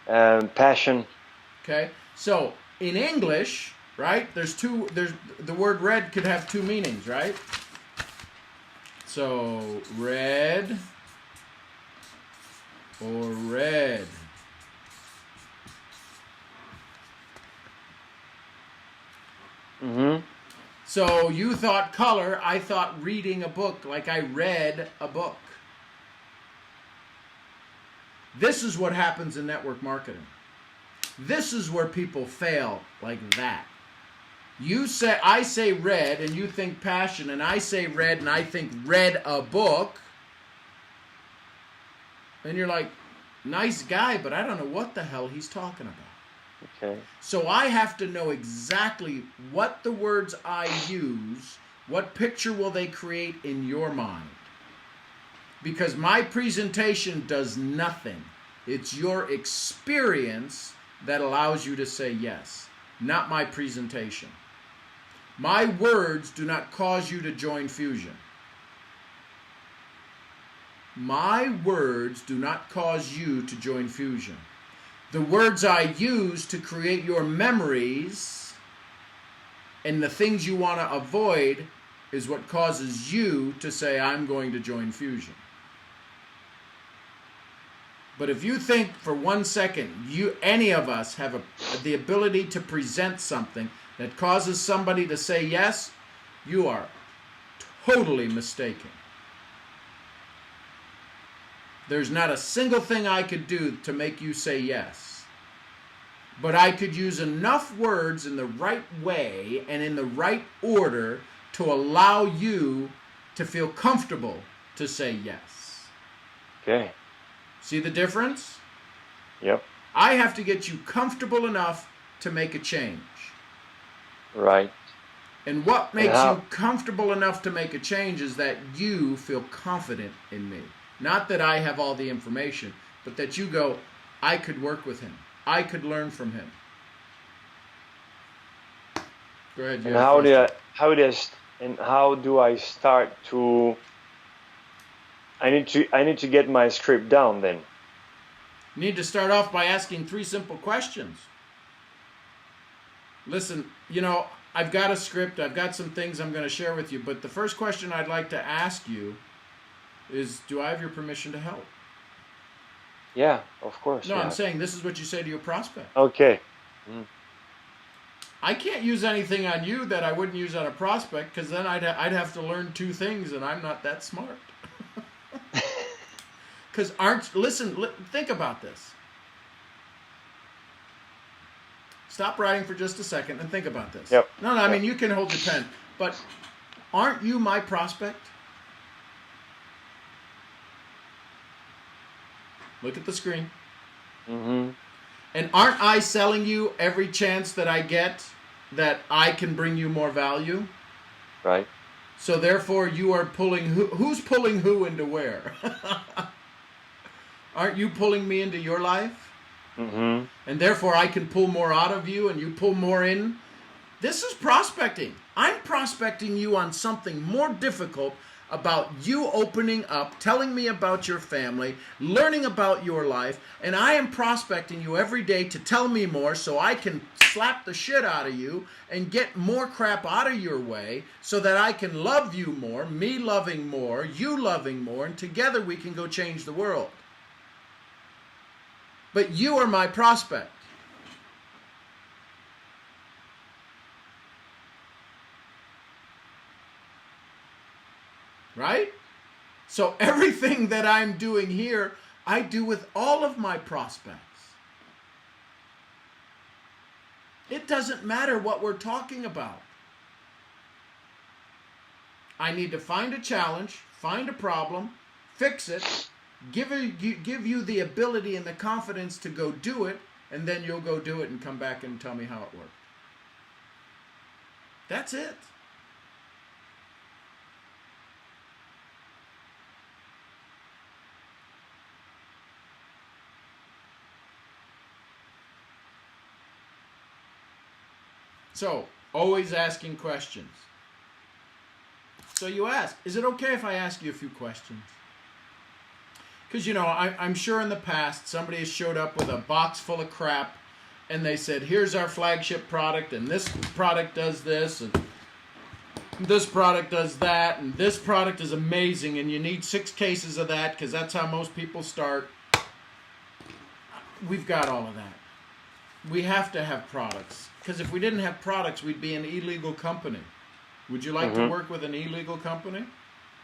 [SPEAKER 1] Passion.
[SPEAKER 2] Okay. So in English, right, there's the word red could have two meanings, right? So red or red. So you thought color, I thought reading a book, like I read a book. This is what happens in network marketing. This is where people fail like that. I say read and you think passion, and I say read and I think read a book. And you're like, nice guy, but I don't know what the hell he's talking about.
[SPEAKER 1] Okay.
[SPEAKER 2] So I have to know exactly what the words I use, what picture will they create in your mind. Because my presentation does nothing. It's your experience that allows you to say yes, not my presentation. My words do not cause you to join Fusion. My words do not cause you to join Fusion. The words I use to create your memories and the things you want to avoid is what causes you to say, I'm going to join Fusion. But if you think for 1 second, any of us have the ability to present something that causes somebody to say yes, you are totally mistaken. There's not a single thing I could do to make you say yes. But I could use enough words in the right way and in the right order to allow you to feel comfortable to say yes.
[SPEAKER 1] Okay.
[SPEAKER 2] See the difference?
[SPEAKER 1] Yep.
[SPEAKER 2] I have to get you comfortable enough to make a change.
[SPEAKER 1] Right.
[SPEAKER 2] And what makes you comfortable enough to make a change is that you feel confident in me. Not that I have all the information, but that you go, I could work with him. I could learn from him. Go ahead.
[SPEAKER 1] And how do I start to I need to get my script down then.
[SPEAKER 2] You need to start off by asking 3 simple questions. Listen, I've got a script, I've got some things I'm going to share with you, but the first question I'd like to ask you is, do I have your permission to help?
[SPEAKER 1] Yeah, of course.
[SPEAKER 2] No,
[SPEAKER 1] Yeah.
[SPEAKER 2] I'm saying this is what you say to your prospect.
[SPEAKER 1] Okay.
[SPEAKER 2] I can't use anything on you that I wouldn't use on a prospect, because then I'd have to learn 2 things, and I'm not that smart. Because think about this. Stop writing for just a second and think about this.
[SPEAKER 1] Yep.
[SPEAKER 2] No, I mean, you can hold your pen, but aren't you my prospect? Look at the screen.
[SPEAKER 1] Mm-hmm.
[SPEAKER 2] And aren't I selling you every chance that I get that I can bring you more value?
[SPEAKER 1] Right.
[SPEAKER 2] So therefore, you are pulling who's pulling who into where? Aren't you pulling me into your life?
[SPEAKER 1] Mm-hmm.
[SPEAKER 2] And therefore, I can pull more out of you and you pull more in. This is prospecting. I'm prospecting you on something more difficult about you opening up, telling me about your family, learning about your life, and I am prospecting you every day to tell me more so I can slap the shit out of you and get more crap out of your way so that I can love you more, me loving more, you loving more, and together we can go change the world. But you are my prospect. Right? So everything that I'm doing here, I do with all of my prospects. It doesn't matter what we're talking about. I need to find a challenge, find a problem, fix it, give you the ability and the confidence to go do it, and then you'll go do it and come back and tell me how it worked. That's it. So, always asking questions. So you ask, is it okay if I ask you a few questions? Because, I'm sure in the past somebody has showed up with a box full of crap and they said, here's our flagship product and this product does this and this product does that and this product is amazing and you need 6 cases of that because that's how most people start. We've got all of that. We have to have products. Because if we didn't have products, we'd be an illegal company. Would you like to work with an illegal company?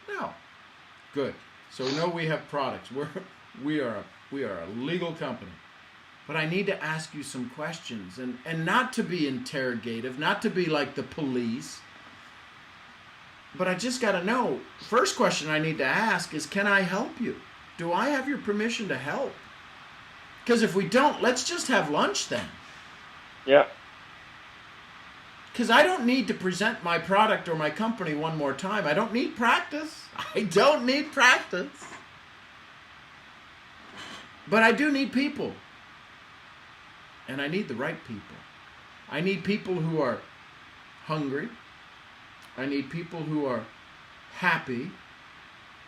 [SPEAKER 2] No. Good. So we know we have products. We are a legal company. But I need to ask you some questions. And not to be interrogative, not to be like the police. But I just got to know. First question I need to ask is, can I help you? Do I have your permission to help? Because if we don't, let's just have lunch then.
[SPEAKER 1] Yeah.
[SPEAKER 2] Because I don't need to present my product or my company one more time. I don't need practice. I don't need practice. But I do need people. And I need the right people. I need people who are hungry. I need people who are happy.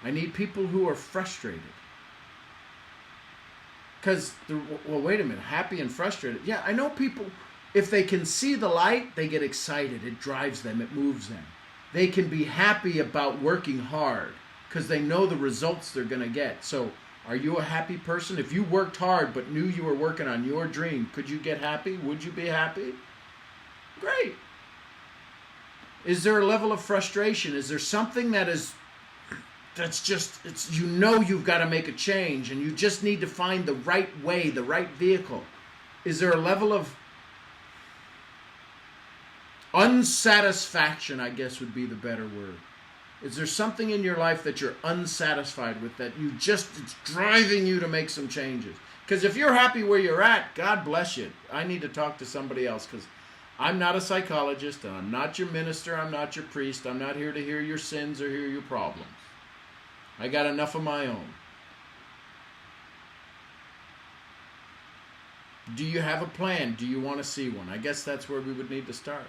[SPEAKER 2] I need people who are frustrated. Because, wait a minute, happy and frustrated. Yeah, I know people, if they can see the light, they get excited. It drives them. It moves them. They can be happy about working hard because they know the results they're going to get. So, are you a happy person? If you worked hard but knew you were working on your dream, could you get happy? Would you be happy? Great. Is there a level of frustration? Is there something that's you've got to make a change and you just need to find the right way, the right vehicle? Is there a level of unsatisfaction, I guess would be the better word? Is there something in your life that you're unsatisfied with that it's driving you to make some changes? Because if you're happy where you're at, God bless you. I need to talk to somebody else because I'm not a psychologist and I'm not your minister, I'm not your priest, I'm not here to hear your sins or hear your problems. I got enough of my own. Do you have a plan? Do you want to see one? I guess that's where we would need to start.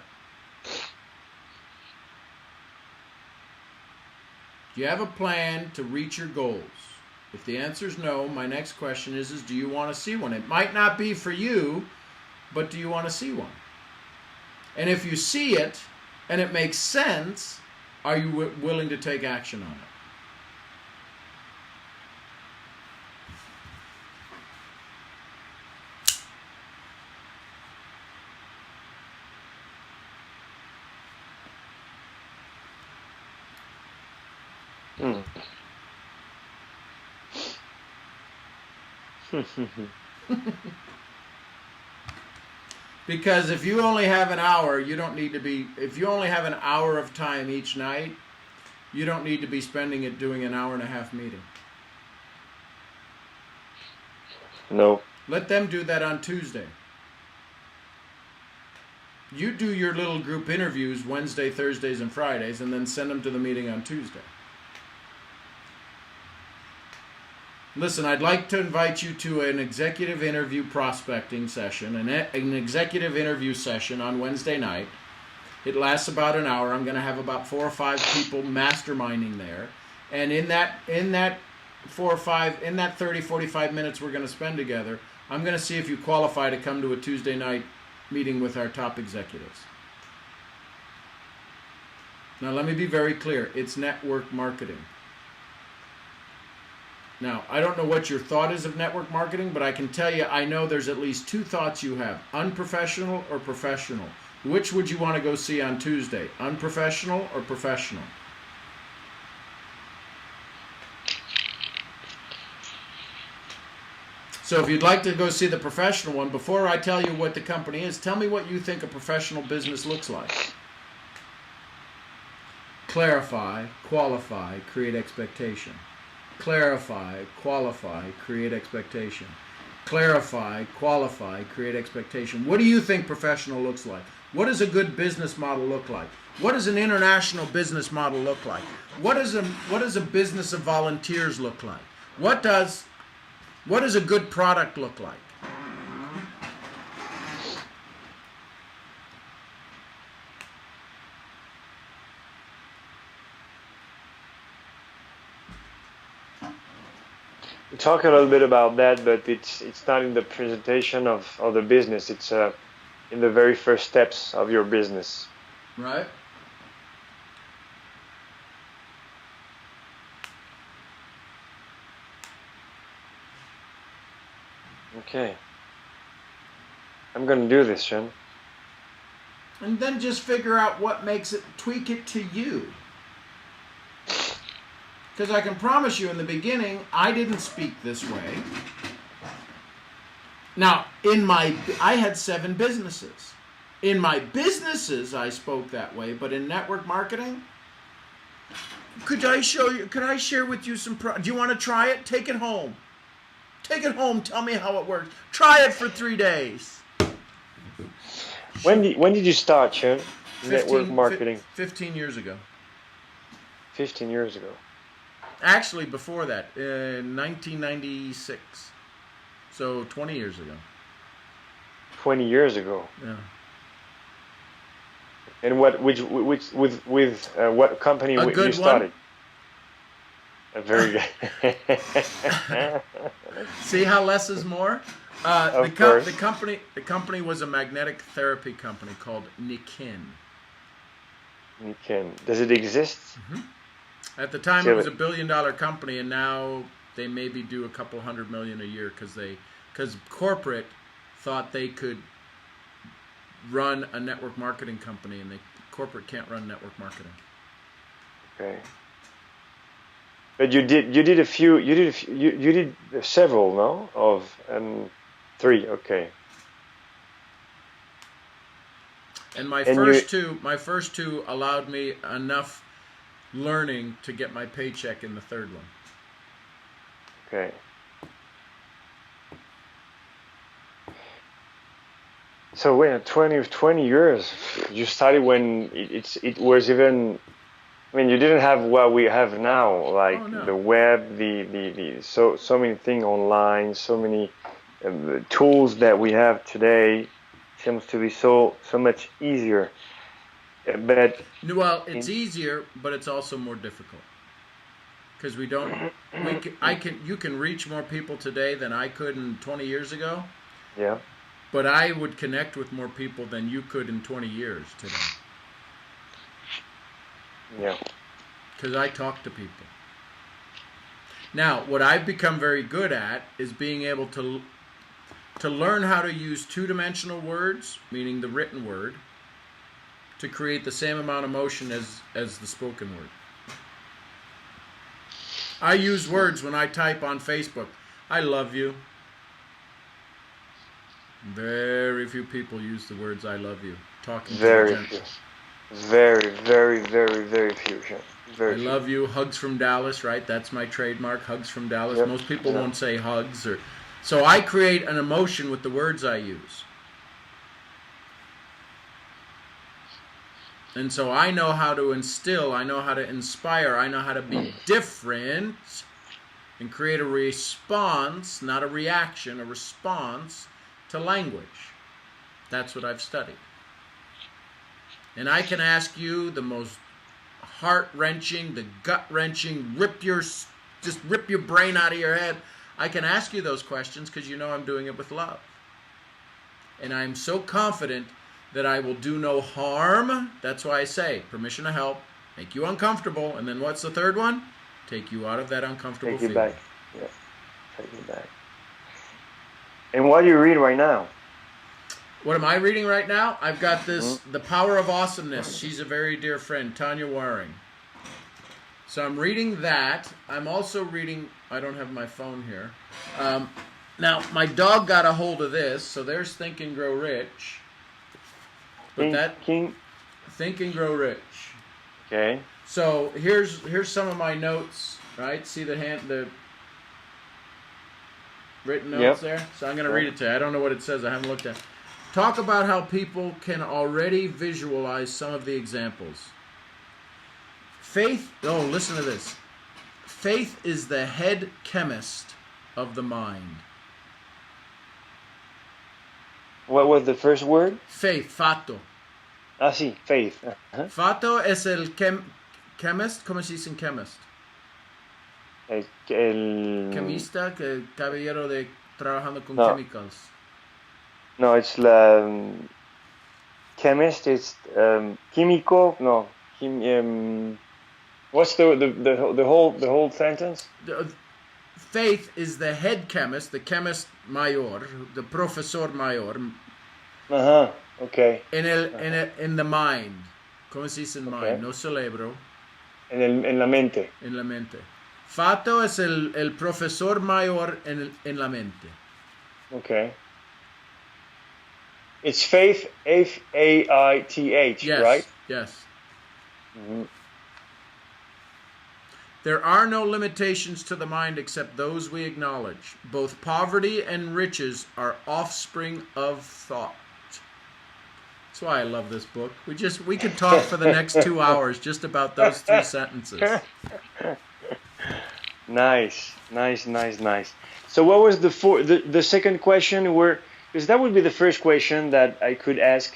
[SPEAKER 2] Do you have a plan to reach your goals? If the answer is no, my next question is do you want to see one? It might not be for you, but do you want to see one? And if you see it and it makes sense, are you willing to take action on it? Because if you only have an hour, you don't need to be, if you only have an hour of time each night, you don't need to be spending it doing an hour and a half meeting.
[SPEAKER 1] No.
[SPEAKER 2] Let them do that on Tuesday. You do your little group interviews Wednesday, Thursdays, and Fridays, and then send them to the meeting on Tuesday. Listen, I'd like to invite you to an executive interview prospecting session, an executive interview session on Wednesday night. It lasts about an hour. I'm going to have about 4 or 5 people masterminding there. And in that 30, 45 minutes we're going to spend together, I'm going to see if you qualify to come to a Tuesday night meeting with our top executives. Now, let me be very clear. It's network marketing. Now, I don't know what your thought is of network marketing, but I can tell you I know there's at least 2 thoughts you have, unprofessional or professional. Which would you want to go see on Tuesday, unprofessional or professional? So if you'd like to go see the professional one, before I tell you what the company is, tell me what you think a professional business looks like. Clarify, qualify, create expectation. Clarify, qualify, create expectation. Clarify, qualify, create expectation. What do you think professional looks like? What does a good business model look like? What does an international business model look like? What does a business of volunteers look like? What does a good product look like?
[SPEAKER 1] We talk a little bit about that, but it's not in the presentation of the business. It's in the very first steps of your business.
[SPEAKER 2] Right.
[SPEAKER 1] Okay. I'm going to do this, Sean.
[SPEAKER 2] And then just figure out what makes it, tweak it to you. Because I can promise you in the beginning, I didn't speak this way. Now, I had 7 businesses. In my businesses, I spoke that way, but in network marketing, could I share with you some, do you want to try it? Take it home. Take it home, tell me how it works. Try it for 3 days.
[SPEAKER 1] When did you start, Sean? Network marketing?
[SPEAKER 2] 15 years ago.
[SPEAKER 1] 15 years ago.
[SPEAKER 2] Actually, before that, 1996. So 20 years ago.
[SPEAKER 1] 20 years ago.
[SPEAKER 2] Yeah.
[SPEAKER 1] And what company you started? A very good.
[SPEAKER 2] See how less is more? The company was a magnetic therapy company called Nikin.
[SPEAKER 1] Nikin. Does it exist?
[SPEAKER 2] Mm-hmm. At the time, it was $1 billion company, and now they maybe do a couple $100 million a year because corporate thought they could run a network marketing company, and corporate can't run network marketing.
[SPEAKER 1] Okay. But you did several, no? Of 3, okay.
[SPEAKER 2] And my first two allowed me enough learning to get my paycheck in the third one.
[SPEAKER 1] Okay. So when 20 years, you started when it was even. I mean, you didn't have what we have now, like the web, the so many things online, so many tools that we have today. Seems to be so much easier. But
[SPEAKER 2] well, it's easier, but it's also more difficult. because we don't. You can reach more people today than I could in 20 years ago.
[SPEAKER 1] Yeah.
[SPEAKER 2] But I would connect with more people than you could in 20 years today.
[SPEAKER 1] Yeah.
[SPEAKER 2] Because I talk to people. Now, what I've become very good at is being able to learn how to use two-dimensional words, meaning the written word, to create the same amount of motion as the spoken word. I use words when I type on Facebook. I love you. Very few people use the words I love you. Talking
[SPEAKER 1] Very
[SPEAKER 2] to the
[SPEAKER 1] few. Very, very, very, very few. Very
[SPEAKER 2] I
[SPEAKER 1] few.
[SPEAKER 2] love you. Hugs from Dallas, right? That's my trademark. Hugs from Dallas.
[SPEAKER 1] Yep.
[SPEAKER 2] Most people won't say hugs, or so I create an emotion with the words I use. And so I know how to instill, I know how to inspire, I know how to be different and create a response, not a reaction, a response to language. That's what I've studied. And I can ask you the most heart-wrenching, the gut-wrenching, rip your brain out of your head. I can ask you those questions because you know I'm doing it with love. And I'm so confident that I will do no harm. That's why I say, permission to help, make you uncomfortable, and then what's the third one? Take you out of that uncomfortable feeling.
[SPEAKER 1] Take you back. Yeah. Take you back. And what do you read right now?
[SPEAKER 2] What am I reading right now? I've got this, The Power of Awesomeness. She's a very dear friend, Tanya Waring. So I'm reading that. I'm also reading, I don't have my phone here. Now, my dog got a hold of this, so there's Think and Grow Rich. But Think and Grow Rich.
[SPEAKER 1] Okay.
[SPEAKER 2] So here's some of my notes, right? See the written notes there? So I'm going to read it to you. I don't know what it says. I haven't looked at it. Talk about how people can already visualize some of the examples. Listen to this. Faith is the head chemist of the mind.
[SPEAKER 1] What was the first word?
[SPEAKER 2] Faith, fato.
[SPEAKER 1] Ah, sí, faith.
[SPEAKER 2] Fato es el chemist. ¿Cómo se dice en chemist?
[SPEAKER 1] El
[SPEAKER 2] Chemista, caballero de trabajando con chemicals.
[SPEAKER 1] No, it's chemist. It's químico. No, what's the whole sentence?
[SPEAKER 2] Faith is the head chemist, the chemist mayor, the profesor mayor.
[SPEAKER 1] Okay.
[SPEAKER 2] In the mind. ¿Cómo se dice en mind? No cerebro.
[SPEAKER 1] En la mente.
[SPEAKER 2] En la mente. Fato es el profesor mayor en la mente.
[SPEAKER 1] Okay. It's faith, Faith,
[SPEAKER 2] yes,
[SPEAKER 1] right?
[SPEAKER 2] Yes.
[SPEAKER 1] Mm-hmm.
[SPEAKER 2] There are no limitations to the mind except those we acknowledge. Both poverty and riches are offspring of thought. That's why I love this book. We could talk for the next 2 hours just about those 3 sentences.
[SPEAKER 1] Nice. So what was the second question? Because that would be the first question that I could ask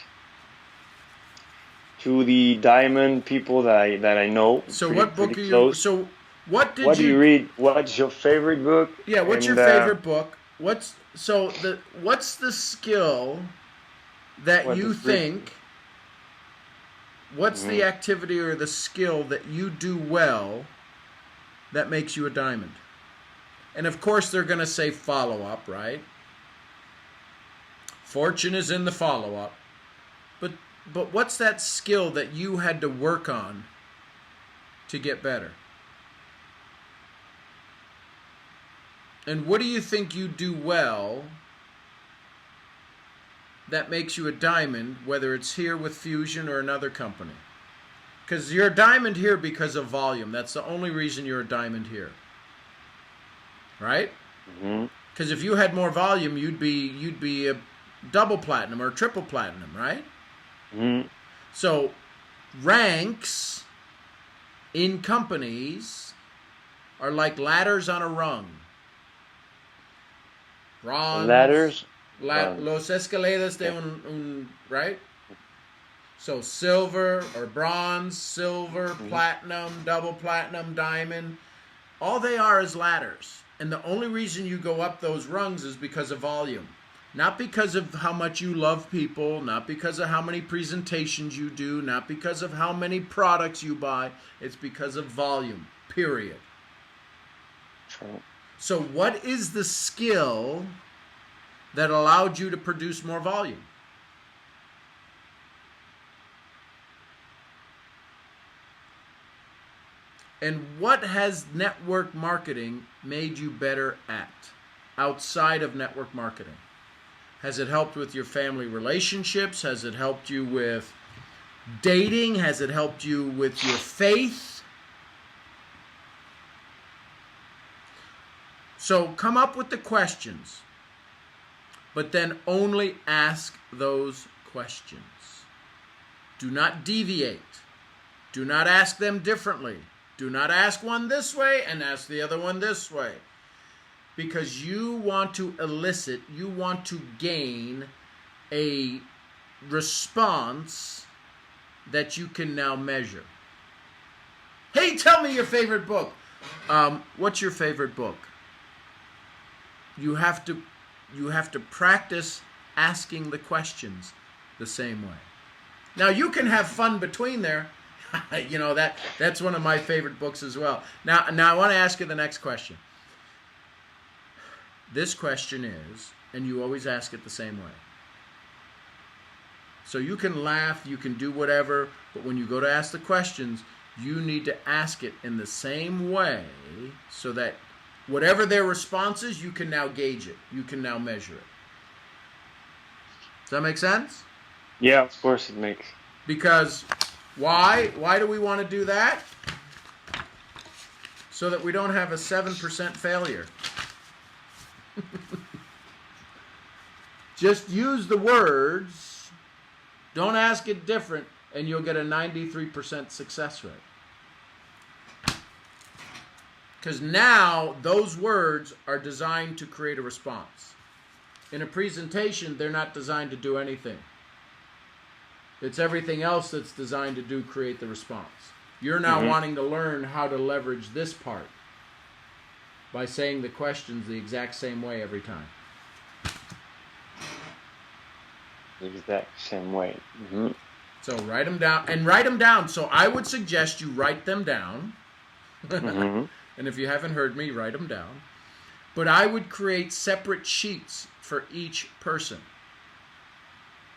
[SPEAKER 1] to the diamond people that I know.
[SPEAKER 2] So what book are you? So what do you
[SPEAKER 1] read? What's your favorite book?
[SPEAKER 2] Yeah, what's your favorite book? What's the skill that you think? What's the activity or the skill that you do well that makes you a diamond? And of course they're going to say follow-up, right? Fortune is in the follow-up. But what's that skill that you had to work on to get better? And what do you think you do well that makes you a diamond, whether it's here with Fusion or another company? Because you're a diamond here because of volume. That's the only reason you're a diamond here. Right? Because if you had more volume, you'd be a double platinum or triple platinum, right? So ranks in companies are like ladders on a rung. Bronze.
[SPEAKER 1] Ladders.
[SPEAKER 2] Los escaleras de un right? So silver or bronze, silver, platinum, double platinum, diamond. All they are is ladders. And the only reason you go up those rungs is because of volume. Not because of how much you love people, not because of how many presentations you do, not because of how many products you buy. It's because of volume, period.
[SPEAKER 1] True.
[SPEAKER 2] So what is the skill that allowed you to produce more volume? And what has network marketing made you better at outside of network marketing? Has it helped with your family relationships? Has it helped you with dating? Has it helped you with your faith? So come up with the questions, but then only ask those questions. Do not deviate. Do not ask them differently. Do not ask one this way and ask the other one this way. Because you want to elicit, you want to gain a response that you can now measure. Hey, tell me your favorite book. What's your favorite book? You have to practice asking the questions the same way. Now you can have fun between there. You know, that's one of my favorite books as well. Now I want to ask you the next question. This question is, and you always ask it the same way. So you can laugh, you can do whatever, but when you go to ask the questions, you need to ask it in the same way so that whatever their response is, you can now gauge it. You can now measure it. Does that make sense?
[SPEAKER 1] Yeah, of course it makes.
[SPEAKER 2] Because why? Why do we want to do that? So that we don't have a 7% failure. Just use the words, don't ask it different, and you'll get a 93% success rate. Because now those words are designed to create a response. In a presentation, they're not designed to do anything. It's everything else that's designed to create the response. You're now wanting to learn how to leverage this part by saying the questions the exact same way every time.
[SPEAKER 1] The exact same way. Mm-hmm.
[SPEAKER 2] So write them down, and write them down. So I would suggest you write them down. And if you haven't heard me, write them down. But I would create separate sheets for each person.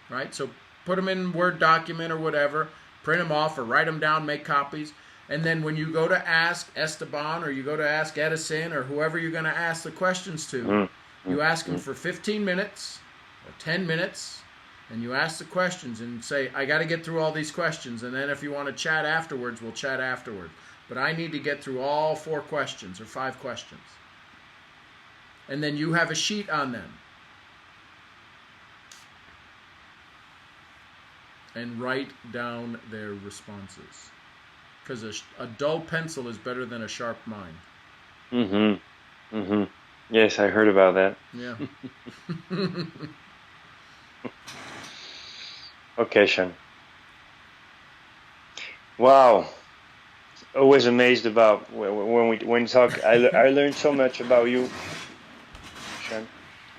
[SPEAKER 2] Right? So put them in Word document or whatever, print them off or write them down, make copies. And then when you go to ask Esteban or you go to ask Edison or whoever you're going to ask the questions to, you ask them for 15 minutes or 10 minutes, and you ask the questions and say, I got to get through all these questions, and then if you want to chat afterwards, we'll chat afterwards. But I need to get through all 4 questions or 5 questions. And then you have a sheet on them. And write down their responses. Because a dull pencil is better than a sharp mind.
[SPEAKER 1] Yes, I heard about that.
[SPEAKER 2] Yeah.
[SPEAKER 1] Okay, Sean. Wow. Always amazed about when we talk. I learned so much about you, Sean,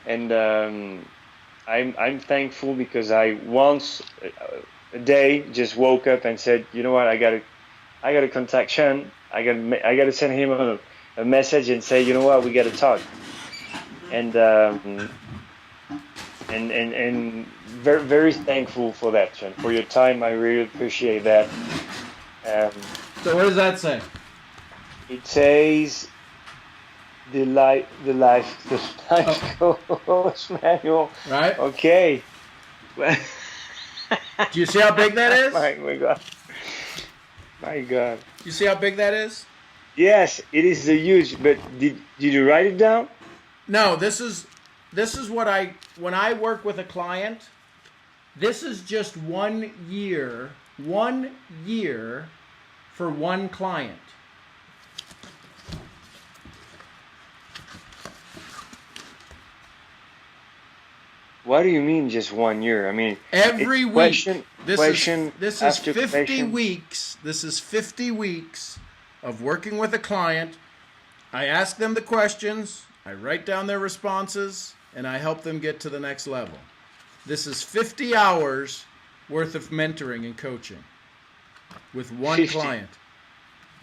[SPEAKER 1] and I'm thankful because I once a day just woke up and said, you know what, I gotta contact Sean. I gotta send him a message and say, you know what, we gotta talk. And very, very thankful for that, Sean, for your time. I really appreciate that.
[SPEAKER 2] So what does that say?
[SPEAKER 1] It says the life coach manual.
[SPEAKER 2] Right.
[SPEAKER 1] Okay.
[SPEAKER 2] Do you see how big that is?
[SPEAKER 1] My God. My God.
[SPEAKER 2] You see how big that is?
[SPEAKER 1] Yes, it is a huge. But did you write it down?
[SPEAKER 2] No. This is what when I work with a client. This is just 1 year. 1 year for one client.
[SPEAKER 1] What do you mean just 1 year? I mean,
[SPEAKER 2] every week. This is 50
[SPEAKER 1] question.
[SPEAKER 2] weeks. This is 50 weeks of working with a client, I ask them the questions, I write down their responses, and I help them get to the next level. This is 50 hours worth of mentoring and coaching with one
[SPEAKER 1] 50.
[SPEAKER 2] client.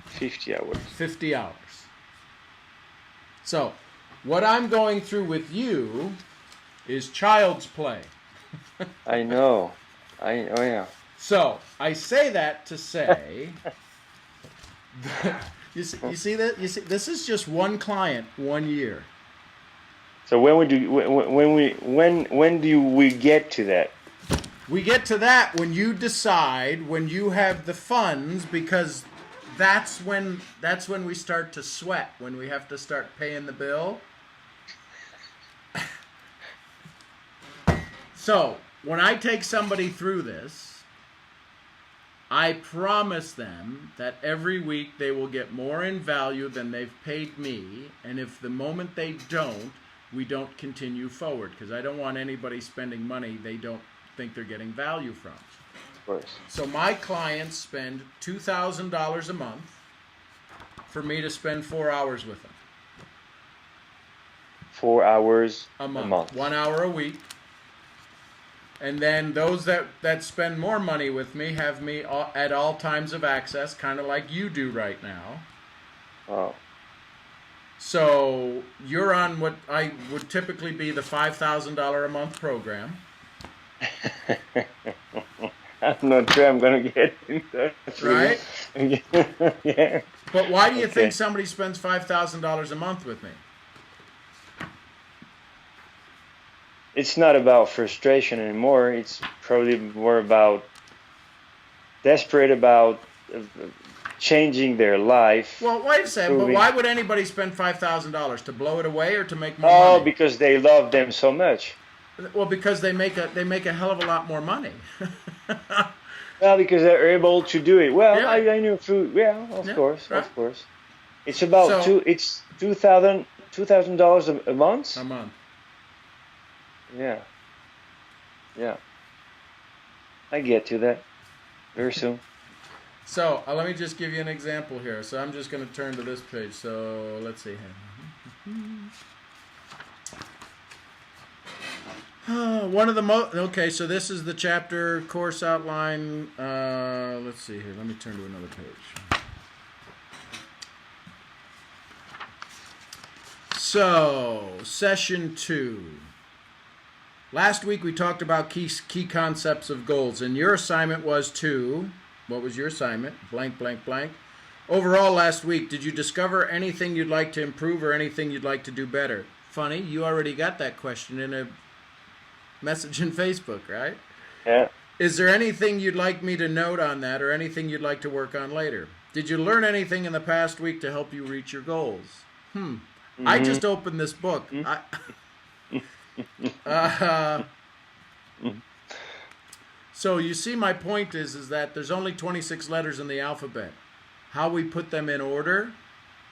[SPEAKER 1] 50 hours.
[SPEAKER 2] 50 hours. So, what I'm going through with you is child's play.
[SPEAKER 1] I know. Oh yeah.
[SPEAKER 2] So, I say that to say, you see that? You see, this is just one client, 1 year.
[SPEAKER 1] So when do we get to that?
[SPEAKER 2] We get to that when you decide, when you have the funds, because that's when we start to sweat, when we have to start paying the bill. So, when I take somebody through this, I promise them that every week they will get more in value than they've paid me, and if the moment they don't, we don't continue forward, because I don't want anybody spending money they don't think they're getting value from.
[SPEAKER 1] Of course.
[SPEAKER 2] So my clients spend $2,000 a month for me to spend 4 hours with them.
[SPEAKER 1] 4 hours
[SPEAKER 2] a month. 1 hour a week. And then those that spend more money with me have me at all times of access, kind of like you do right now.
[SPEAKER 1] Oh.
[SPEAKER 2] So you're on what I would typically be the $5,000 a month program.
[SPEAKER 1] I'm not sure I'm going to get into that.
[SPEAKER 2] Right?
[SPEAKER 1] Yeah.
[SPEAKER 2] But why do you think somebody spends $5,000 a month with me?
[SPEAKER 1] It's not about frustration anymore. It's probably more about desperate about changing their life.
[SPEAKER 2] Well, wait a second. But why would anybody spend $5,000 to blow it away or to make more
[SPEAKER 1] money?
[SPEAKER 2] Oh,
[SPEAKER 1] because they love them so much.
[SPEAKER 2] Well, because they make a hell of a lot more money.
[SPEAKER 1] Well, because they're able to do it. Well,
[SPEAKER 2] yeah.
[SPEAKER 1] I know food. Yeah, of course,
[SPEAKER 2] right.
[SPEAKER 1] Of course. It's about $2,000 a month.
[SPEAKER 2] A month.
[SPEAKER 1] Yeah. Yeah. I get to that very soon.
[SPEAKER 2] So let me just give you an example here. So I'm just going to turn to this page. So let's see here. One of the okay, so this is the chapter course outline. Let's see here. Let me turn to another page. So, session 2. Last week we talked about key concepts of goals, and your assignment was to, what was your assignment? Blank, blank, blank. Overall last week, did you discover anything you'd like to improve or anything you'd like to do better? Funny, you already got that question in a message in Facebook, right?
[SPEAKER 1] Yeah.
[SPEAKER 2] Is there anything you'd like me to note on that or anything you'd like to work on later? Did you learn anything in the past week to help you reach your goals? Mm-hmm. I just opened this book. Mm-hmm. So you see, my point is that there's only 26 letters in the alphabet. How we put them in order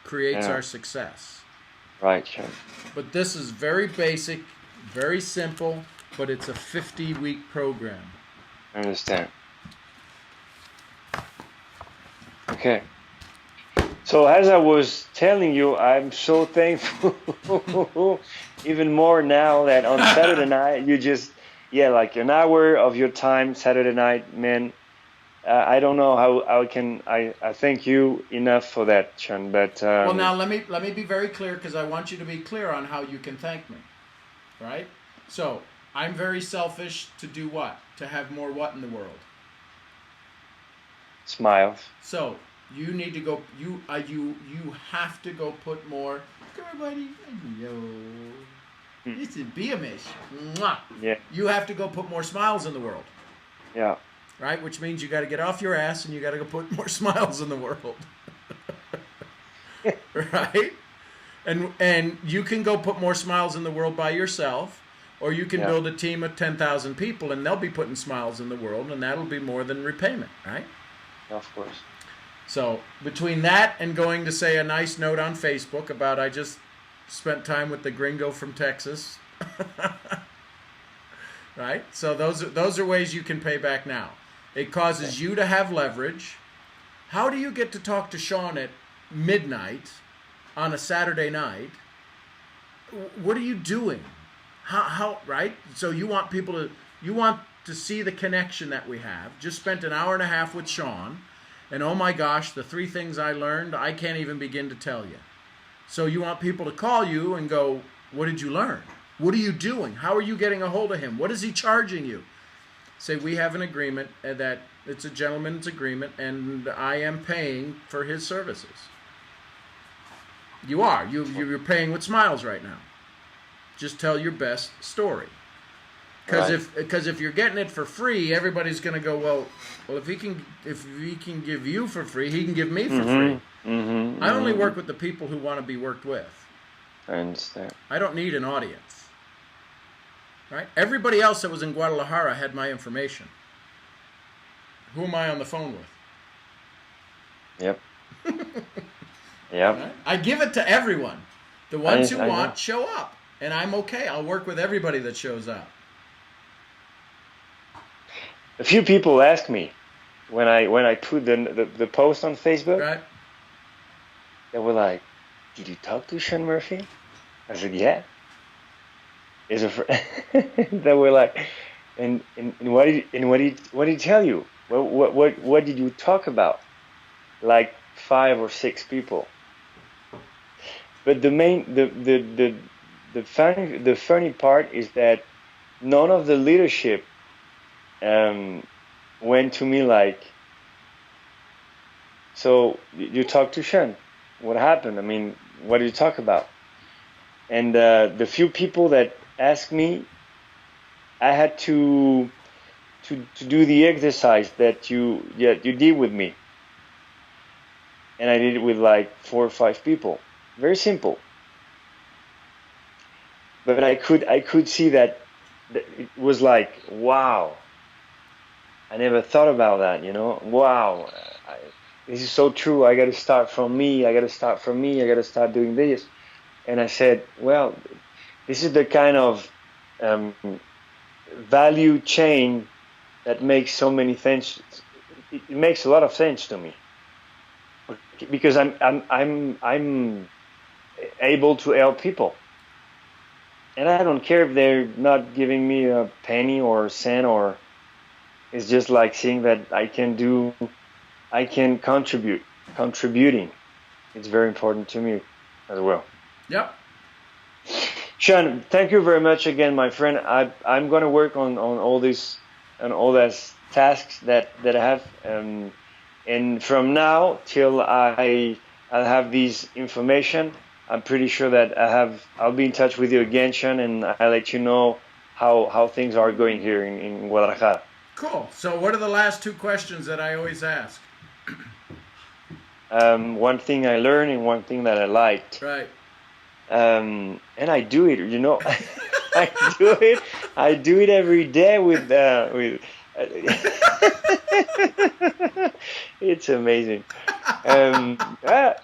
[SPEAKER 2] creates our success.
[SPEAKER 1] Right, sure.
[SPEAKER 2] But this is very basic, very simple, but it's a 50-week program.
[SPEAKER 1] I understand. Okay. So as I was telling you, I'm so thankful even more now that on Saturday night you just, like an hour of your time Saturday night, man. I don't know how I thank you enough for that, Sean. But
[SPEAKER 2] well, now let me be very clear, because I want you to be clear on how you can thank me, right? So I'm very selfish to do what? To have more what in the world?
[SPEAKER 1] Smiles.
[SPEAKER 2] So you need to go. You have to go put more. Come on, buddy. Hello. This is Beamish. Mwah.
[SPEAKER 1] Yeah.
[SPEAKER 2] You have to go put more smiles in the world.
[SPEAKER 1] Yeah.
[SPEAKER 2] Right, which means you got to get off your ass and you got to go put more smiles in the world. Right? And you can go put more smiles in the world by yourself, or you can build a team of 10,000 people and they'll be putting smiles in the world, and that'll be more than repayment, right?
[SPEAKER 1] Of course.
[SPEAKER 2] So between that and going to say a nice note on Facebook about I just spent time with the gringo from Texas, right? So those are ways you can pay back now. It causes you to have leverage. How do you get to talk to Sean at midnight on a Saturday night, what are you doing? How right? So you want to see the connection that we have. Just spent an hour and a half with Sean, and oh my gosh, the 3 things I learned, I can't even begin to tell you. So you want people to call you and go, what did you learn? What are you doing? How are you getting a hold of him? What is he charging you? Say, we have an agreement that it's a gentleman's agreement, and I am paying for his services. You are. You're paying with smiles right now. Just tell your best story. Because if you're getting it for free, everybody's going to go, well, if he can give you for free, he can give me for free. I only work with the people who want to be worked with.
[SPEAKER 1] I understand. I
[SPEAKER 2] don't need an audience. Right? Everybody else that was in Guadalajara had my information. Who am I on the phone with?
[SPEAKER 1] Yep. Yep.
[SPEAKER 2] Right? I give it to everyone. The ones who want show up, and I'm okay. I'll work with everybody that shows up.
[SPEAKER 1] A few people ask me when I put the post on Facebook.
[SPEAKER 2] Right.
[SPEAKER 1] They were like, "Did you talk to Sean Murphy?" I said, "Yeah." They were like, and what did he tell you? What did you talk about? Like 5 or 6 people. But the funny part is that none of the leadership went to me like, so you talked to Sean, what happened? I mean, what did you talk about? And the few people that asked me, I had to do the exercise that you did with me, and I did it with like 4 or 5 people. Very simple, but I could see that it was like, wow, I never thought about that, wow, this is so true. I got to start from me. I got to start doing this. And I said, well, this is the kind of value chain that makes so many sense. It makes a lot of sense to me, because I'm able to help people, and I don't care if they're not giving me a penny or a cent, or it's just like seeing that I can contributing. It's very important to me as well.
[SPEAKER 2] Yep.
[SPEAKER 1] Sean, thank you very much again, my friend. I'm going to work on all this and all those tasks that I have, and from now till I'll have this information, I'm pretty sure that I'll be in touch with you again, Sean, and I'll let you know how things are going here in Guadalajara.
[SPEAKER 2] Cool. So what are the last 2 questions that I always ask?
[SPEAKER 1] One thing I learned and one thing that I liked.
[SPEAKER 2] Right.
[SPEAKER 1] And I do it, I do it every day with it's amazing. I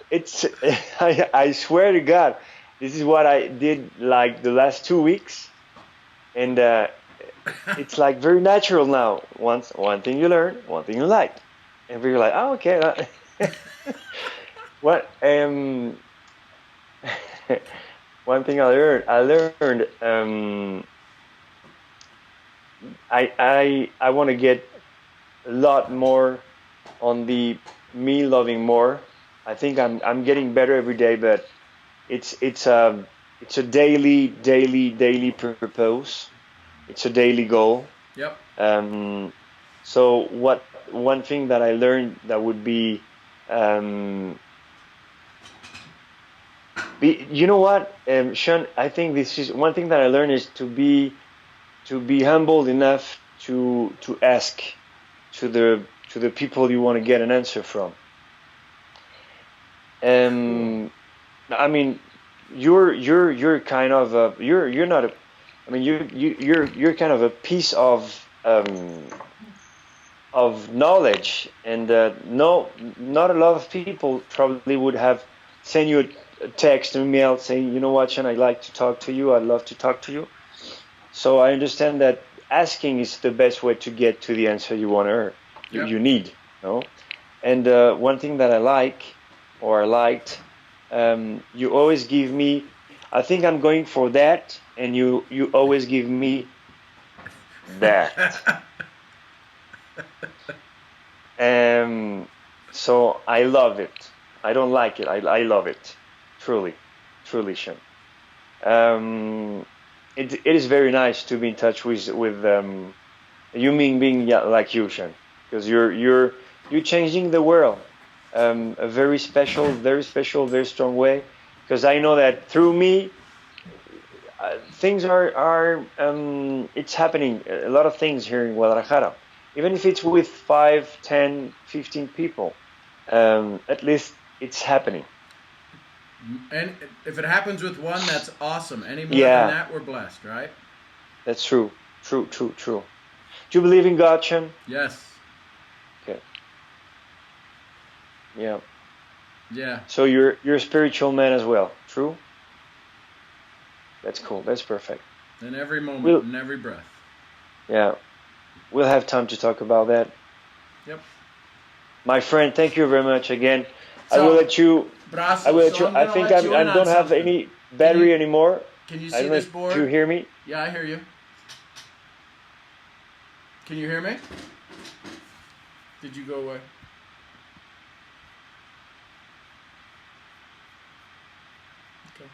[SPEAKER 1] swear to God, this is what I did like the last 2 weeks, and it's like very natural now. One thing you learn, one thing you like, and we're like, oh, okay. What one thing I learned. I want to get a lot more on the me loving more. I think I'm getting better every day, but it's a daily purpose. It's a daily goal.
[SPEAKER 2] Yep.
[SPEAKER 1] So one thing that I learned that would be, you know what, Sean, I think this is one thing that I learned is to be humble enough to ask to the people you want to get an answer from. I mean, you're kind of you're not a, I mean, you're kind of a piece of knowledge, and no, not a lot of people probably would have sent you a text or email saying, you know what, Sean, I'd like to talk to you. I'd love to talk to you. So I understand that asking is the best way to get to the answer you want to hear. You need, no? And one thing that I liked You always give me, I think I'm going for that, and you always give me that. So I love it. I don't like it. I love it. Truly, truly, Sean. Um, it is very nice to be in touch with a human being, yeah, like you, Sean, because you're changing the world, a very special, very strong way. Because I know that through me, things are it's happening. A lot of things here in Guadalajara, even if it's with 5, 10, 15 people. At least it's happening.
[SPEAKER 2] And if it happens with one, that's awesome. Any more than
[SPEAKER 1] Yeah,
[SPEAKER 2] that, we're blessed, right?
[SPEAKER 1] that's true. True, true, true. Do you believe in God, Shem?
[SPEAKER 2] Yes.
[SPEAKER 1] Okay. Yeah.
[SPEAKER 2] Yeah.
[SPEAKER 1] So you're a spiritual man as well. True? That's cool. That's perfect.
[SPEAKER 2] In every moment,
[SPEAKER 1] We'll
[SPEAKER 2] in every breath.
[SPEAKER 1] yeah, we'll have time to talk about that.
[SPEAKER 2] Yep.
[SPEAKER 1] My friend, thank you very much again. I will
[SPEAKER 2] So,
[SPEAKER 1] let you I
[SPEAKER 2] Brasso,
[SPEAKER 1] will
[SPEAKER 2] so
[SPEAKER 1] let you
[SPEAKER 2] I'm
[SPEAKER 1] I
[SPEAKER 2] gonna
[SPEAKER 1] think
[SPEAKER 2] let you
[SPEAKER 1] I
[SPEAKER 2] in on
[SPEAKER 1] don't have
[SPEAKER 2] something.
[SPEAKER 1] any
[SPEAKER 2] Can
[SPEAKER 1] battery
[SPEAKER 2] you
[SPEAKER 1] anymore.
[SPEAKER 2] can you
[SPEAKER 1] I
[SPEAKER 2] see
[SPEAKER 1] don't know
[SPEAKER 2] this
[SPEAKER 1] if you
[SPEAKER 2] board?
[SPEAKER 1] hear me.
[SPEAKER 2] Yeah, I hear you. Can you hear me? Did you go away? Okay.